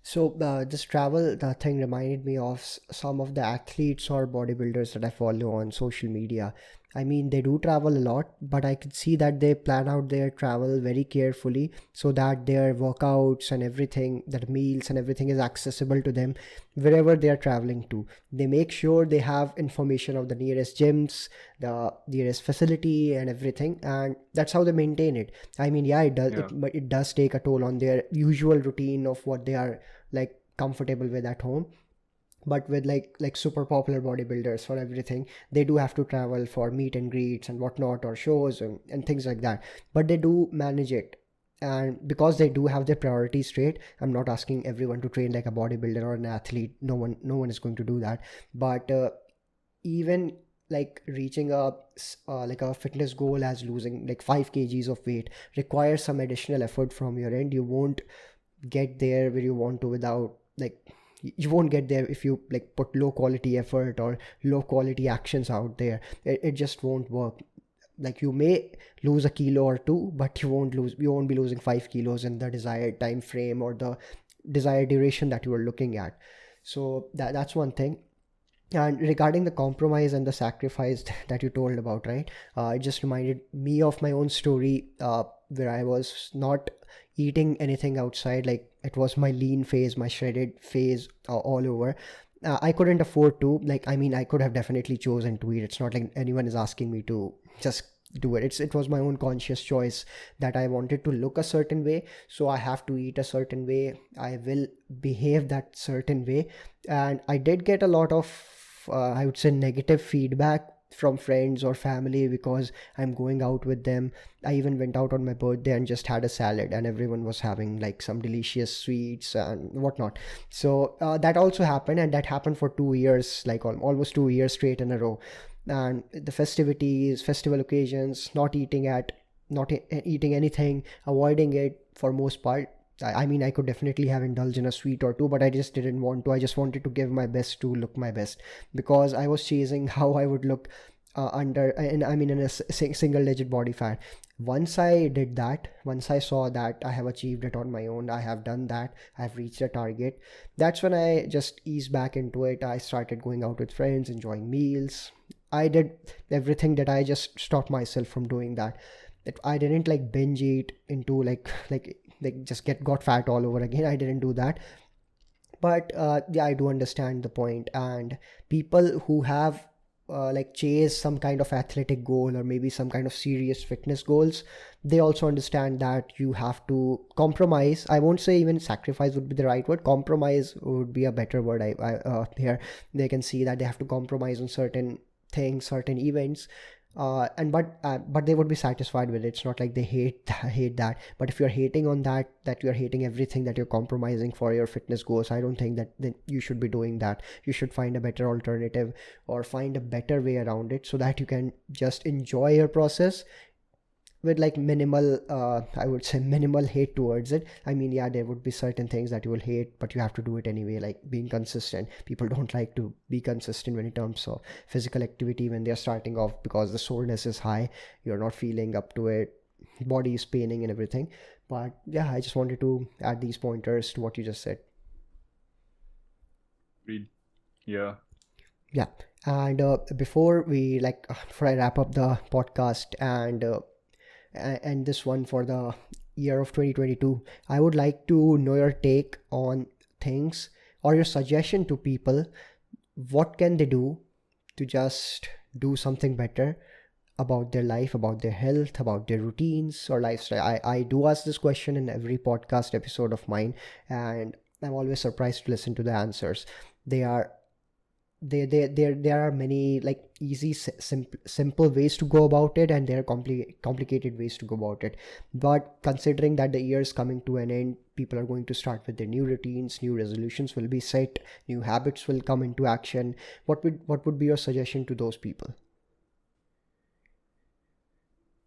Speaker 1: So this travel thing reminded me of some of the athletes or bodybuilders that I follow on social media. I mean, they do travel a lot, but I could see that they plan out their travel very carefully so that their workouts and everything, that meals and everything is accessible to them wherever they are traveling to. They make sure they have information of the nearest gyms, the nearest facility, and everything, and that's how they maintain it. I mean, yeah, it does
Speaker 2: Yeah.
Speaker 1: but it does take a toll on their usual routine of what they are like comfortable with at home. But with like super popular bodybuilders for everything, they do have to travel for meet and greets and whatnot, or shows and things like that. But they do manage it, and because they do have their priorities straight. I'm not asking everyone to train like a bodybuilder or an athlete. No one is going to do that. But even like reaching like a fitness goal as losing like 5 kgs of weight requires some additional effort from your end. You won't get there where you want to without like you won't get there if you like put low quality effort or low quality actions out there. It just won't work. Like you may lose a kilo or two, but you won't be losing 5 kilos in the desired time frame or the desired duration that you are looking at. So that's one thing. And regarding the compromise and the sacrifice that you told about, right? It just reminded me of my own story, where I was not eating anything outside. Like, it was my lean phase, my shredded phase, all over. I couldn't afford to. Like, I mean, I could have definitely chosen to eat. It's not like anyone is asking me to just do it. It was my own conscious choice that I wanted to look a certain way, so I have to eat a certain way. I will behave that certain way. And I did get a lot of, I would say, negative feedback from friends or family because I'm going out with them. I even went out on my birthday and just had a salad, and everyone was having like some delicious sweets and whatnot. So that also happened, and that happened for 2 years, like almost 2 years straight in a row. And the festivities, festival occasions, not eating anything, avoiding it for most part. I mean, I could definitely have indulged in a sweet or two, but I just didn't want to. I just wanted to give my best to look my best, because I was chasing how I would look under, and I mean, in a single digit body fat. Once I did that, once I saw that I have achieved it on my own, I have done that, I've reached a target, that's when I just eased back into it. I started going out with friends, enjoying meals. I did everything that I just stopped myself from doing that. That I didn't like binge eat into like just got fat all over again. I didn't do that. But yeah, I do understand the point. And people who have like chase some kind of athletic goal or maybe some kind of serious fitness goals, they also understand that you have to compromise. I won't say even sacrifice would be the right word. Compromise would be a better word. Here they can see that they have to compromise on certain things, certain events, and but they would be satisfied with it. It's not like they hate that. But if you're hating on that, that you're hating everything, that you're compromising for your fitness goals, I don't think that you should be doing that. You should find a better alternative, or find a better way around it, so that you can just enjoy your process with like minimal, I would say minimal hate towards it. I mean, yeah, there would be certain things that you will hate, but you have to do it anyway. Like being consistent, people don't like to be consistent when it comes to physical activity when they're starting off, because the soreness is high, you're not feeling up to it, body is paining and everything. But yeah, I just wanted to add these pointers to what you just said.
Speaker 2: Read. Yeah.
Speaker 1: Yeah. And before I wrap up the podcast, and this one for the year of 2022, I would like to know your take on things, or your suggestion to people. What can they do to just do something better about their life, about their health, about their routines or lifestyle? I do ask this question in every podcast episode of mine, and I'm always surprised to listen to the answers. They are there are many like easy simple ways to go about it, and there are complicated ways to go about it. But considering that the year is coming to an end, people are going to start with their new routines, new resolutions will be set, new habits will come into action. What would be your suggestion to those people?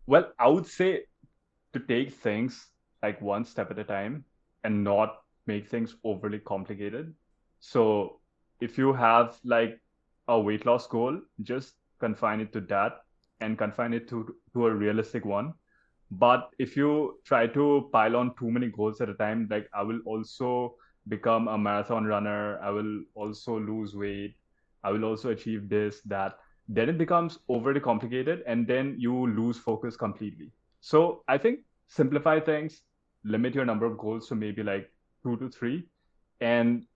Speaker 2: Well, I would say to take things like one step at a time and not make things overly complicated. So if you have like a weight loss goal, just confine it to that and confine it to a realistic one. But if you try to pile on too many goals at a time, like I will also become a marathon runner, I will also lose weight, I will also achieve this, that, then it becomes overly complicated and then you lose focus completely. So I think simplify things, limit your number of goals to maybe like 2 to 3. And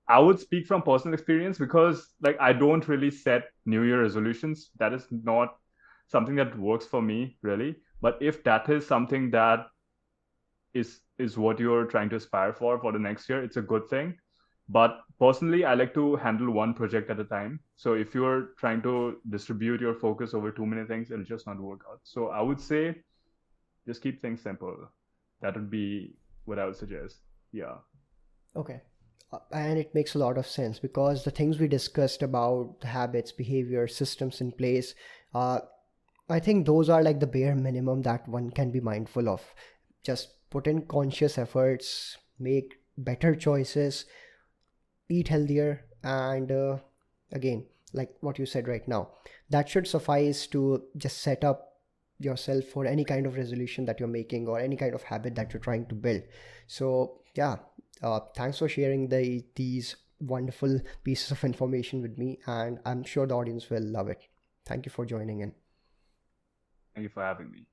Speaker 2: I would speak from personal experience because like I don't really set New Year resolutions. That is not something that works for me really. But if that is something that is what you're trying to aspire for the next year, it's a good thing. But personally, I like to handle one project at a time. So if you're trying to distribute your focus over too many things, it'll just not work out. So I would say just keep things simple. That would be what I would suggest. Yeah.
Speaker 1: Okay. And it makes a lot of sense, because the things we discussed about habits, behavior, systems in place, uh, I think those are like the bare minimum that one can be mindful of. Just put in conscious efforts, make better choices, eat healthier, and again, like what you said right now, that should suffice to just set up yourself for any kind of resolution that you're making, or any kind of habit that you're trying to build. So yeah, thanks for sharing these wonderful pieces of information with me, and I'm sure the audience will love it. Thank you for joining in.
Speaker 2: Thank you for having me.